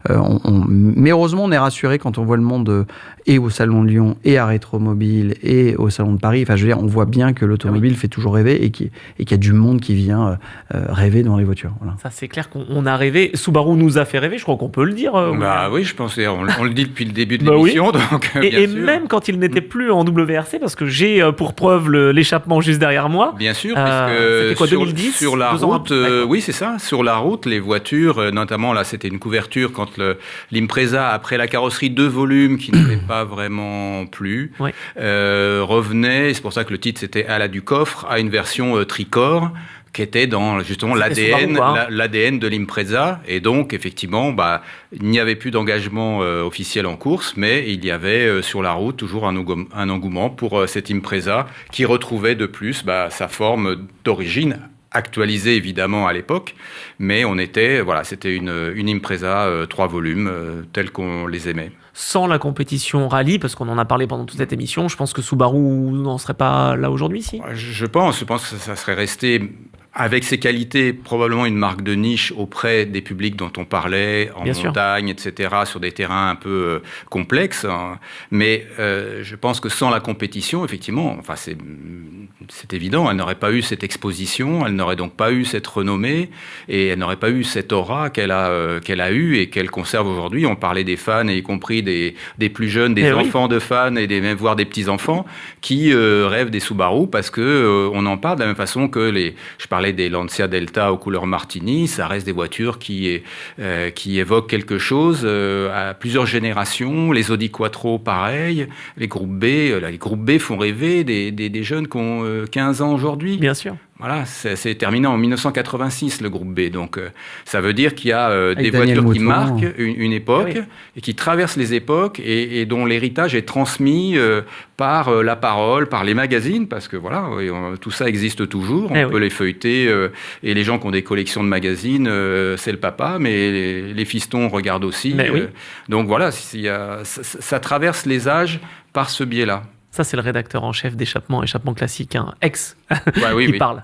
Mais heureusement, on est rassuré quand on voit le monde et au Salon de Lyon, et à Rétromobile, et au Salon de Paris. Enfin, je veux dire, on voit bien que l'automobile fait toujours rêver, et qu'il y a du monde qui vient rêver dans les voitures. Voilà. Ça, c'est clair qu'on a rêvé. Subaru nous a fait rêver, je crois qu'on peut le dire. Oui, je pense. On le dit depuis le début de l'émission. donc Et même quand il n'était plus en WRC, parce que j'ai pour preuve l'échappement juste derrière moi. Bien sûr, puisque c'était quoi, 2010, sur la route, oui c'est ça, sur la route, les voitures, notamment là c'était une couverture quand l'Impreza, après la carrosserie 2 volumes qui n'avait pas vraiment plu, revenait, c'est pour ça que le titre c'était À la du coffre, à une version tricorps, qui était dans justement l'ADN de l'Impreza. Et donc, effectivement, il n'y avait plus d'engagement officiel en course, mais il y avait sur la route toujours un engouement pour cette Impreza qui retrouvait de plus sa forme d'origine, actualisée évidemment à l'époque, mais c'était une Impreza 3 volumes tels qu'on les aimait. Sans la compétition rallye, parce qu'on en a parlé pendant toute cette émission, je pense que Subaru n'en serait pas là aujourd'hui, si. Je pense que ça serait resté, avec ses qualités, probablement une marque de niche auprès des publics dont on parlait, en montagne, etc., sur des terrains un peu complexes. Hein. Mais je pense que sans la compétition, effectivement, c'est évident, elle n'aurait pas eu cette exposition, elle n'aurait donc pas eu cette renommée, et elle n'aurait pas eu cette aura qu'elle a eue et qu'elle conserve aujourd'hui. On parlait des fans, y compris des plus jeunes, des enfants de fans, et même voire des petits-enfants, qui rêvent des Subaru, parce que on en parle de la même façon que je parlais des Lancia Delta aux couleurs Martini, ça reste des voitures qui évoquent quelque chose à plusieurs générations. Les Audi Quattro, pareil. Les groupes B font rêver des jeunes qui ont 15 ans aujourd'hui. Bien sûr. Voilà, c'est terminé en 1986, le groupe B. Donc, ça veut dire qu'il y a des voitures qui marquent une époque et qui traversent les époques et dont l'héritage est transmis par la parole, par les magazines, parce que tout ça existe toujours. On peut les feuilleter et les gens qui ont des collections de magazines, c'est le papa, mais les fistons regardent aussi. Donc voilà, ça traverse les âges par ce biais-là. Ça, c'est le rédacteur en chef d'Échappement Classique, qui parle.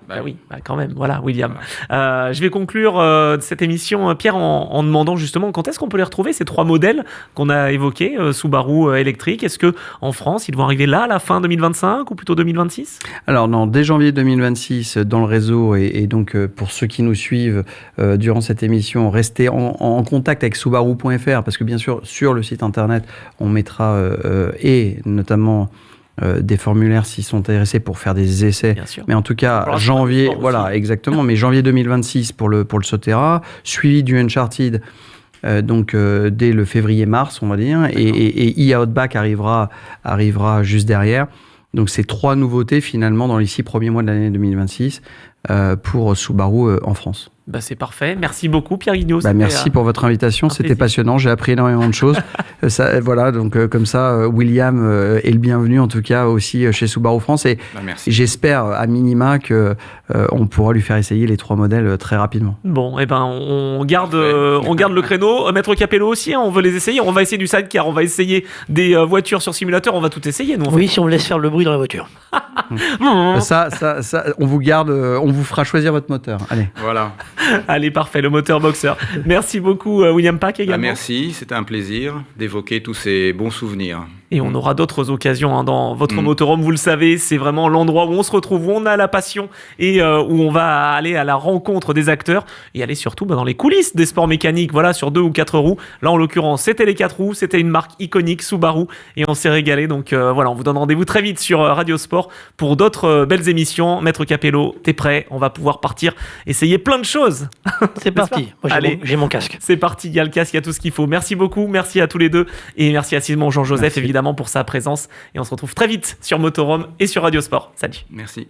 Quand même, voilà, William. Voilà. Je vais conclure cette émission, Pierre, en demandant justement quand est-ce qu'on peut les retrouver, ces 3 modèles qu'on a évoqués, Subaru électrique. Est-ce qu'en France, ils vont arriver là, à la fin 2025 ou plutôt 2026 ? Alors non, dès janvier 2026, dans le réseau, et donc pour ceux qui nous suivent durant cette émission, restez en contact avec Subaru.fr, parce que bien sûr, sur le site internet, on mettra, et notamment... des formulaires s'ils sont intéressés pour faire des essais. Mais en tout cas, janvier, exactement, mais janvier 2026 pour le Sotera, suivi du Uncharted, dès le février-mars, on va dire, et IA Outback arrivera juste derrière. Donc, c'est 3 nouveautés finalement dans les 6 premiers mois de l'année 2026 pour Subaru en France. C'est parfait. Merci beaucoup, Pierre Guignot. Merci pour votre invitation. C'était passionnant. J'ai appris énormément de choses. Donc comme ça, William est le bienvenu, en tout cas, aussi chez Subaru France. Et j'espère, à minima, qu'on pourra lui faire essayer les 3 modèles très rapidement. Bon, on garde le créneau. Maître Capello aussi, on veut les essayer. On va essayer du sidecar, on va essayer des voitures sur simulateur. On va tout essayer, nous. Oui, si on me laisse faire le bruit dans la voiture. Ça, on vous garde, on vous fera choisir votre moteur. Allez. Voilà. Allez, parfait, le moteur boxer. Merci beaucoup, William Pack également. Merci, c'était un plaisir d'évoquer tous ces bons souvenirs. Et on aura d'autres occasions dans votre motorhome, vous le savez, c'est vraiment l'endroit où on se retrouve, où on a la passion et où on va aller à la rencontre des acteurs et aller surtout dans les coulisses des sports mécaniques, sur 2 ou 4 roues. Là, en l'occurrence, c'était les 4 roues, c'était une marque iconique, Subaru, et on s'est régalé. Donc on vous donne rendez-vous très vite sur Radio Sport pour d'autres belles émissions. Maître Capello, t'es prêt ? On va pouvoir partir essayer plein de choses. C'est parti. Moi, j'ai mon casque. C'est parti, il y a le casque, il y a tout ce qu'il faut. Merci beaucoup, merci à tous les deux et merci à Simon Jean-Joseph évidemment pour sa présence et on se retrouve très vite sur Motorhome et sur Radio Sport. Salut. Merci.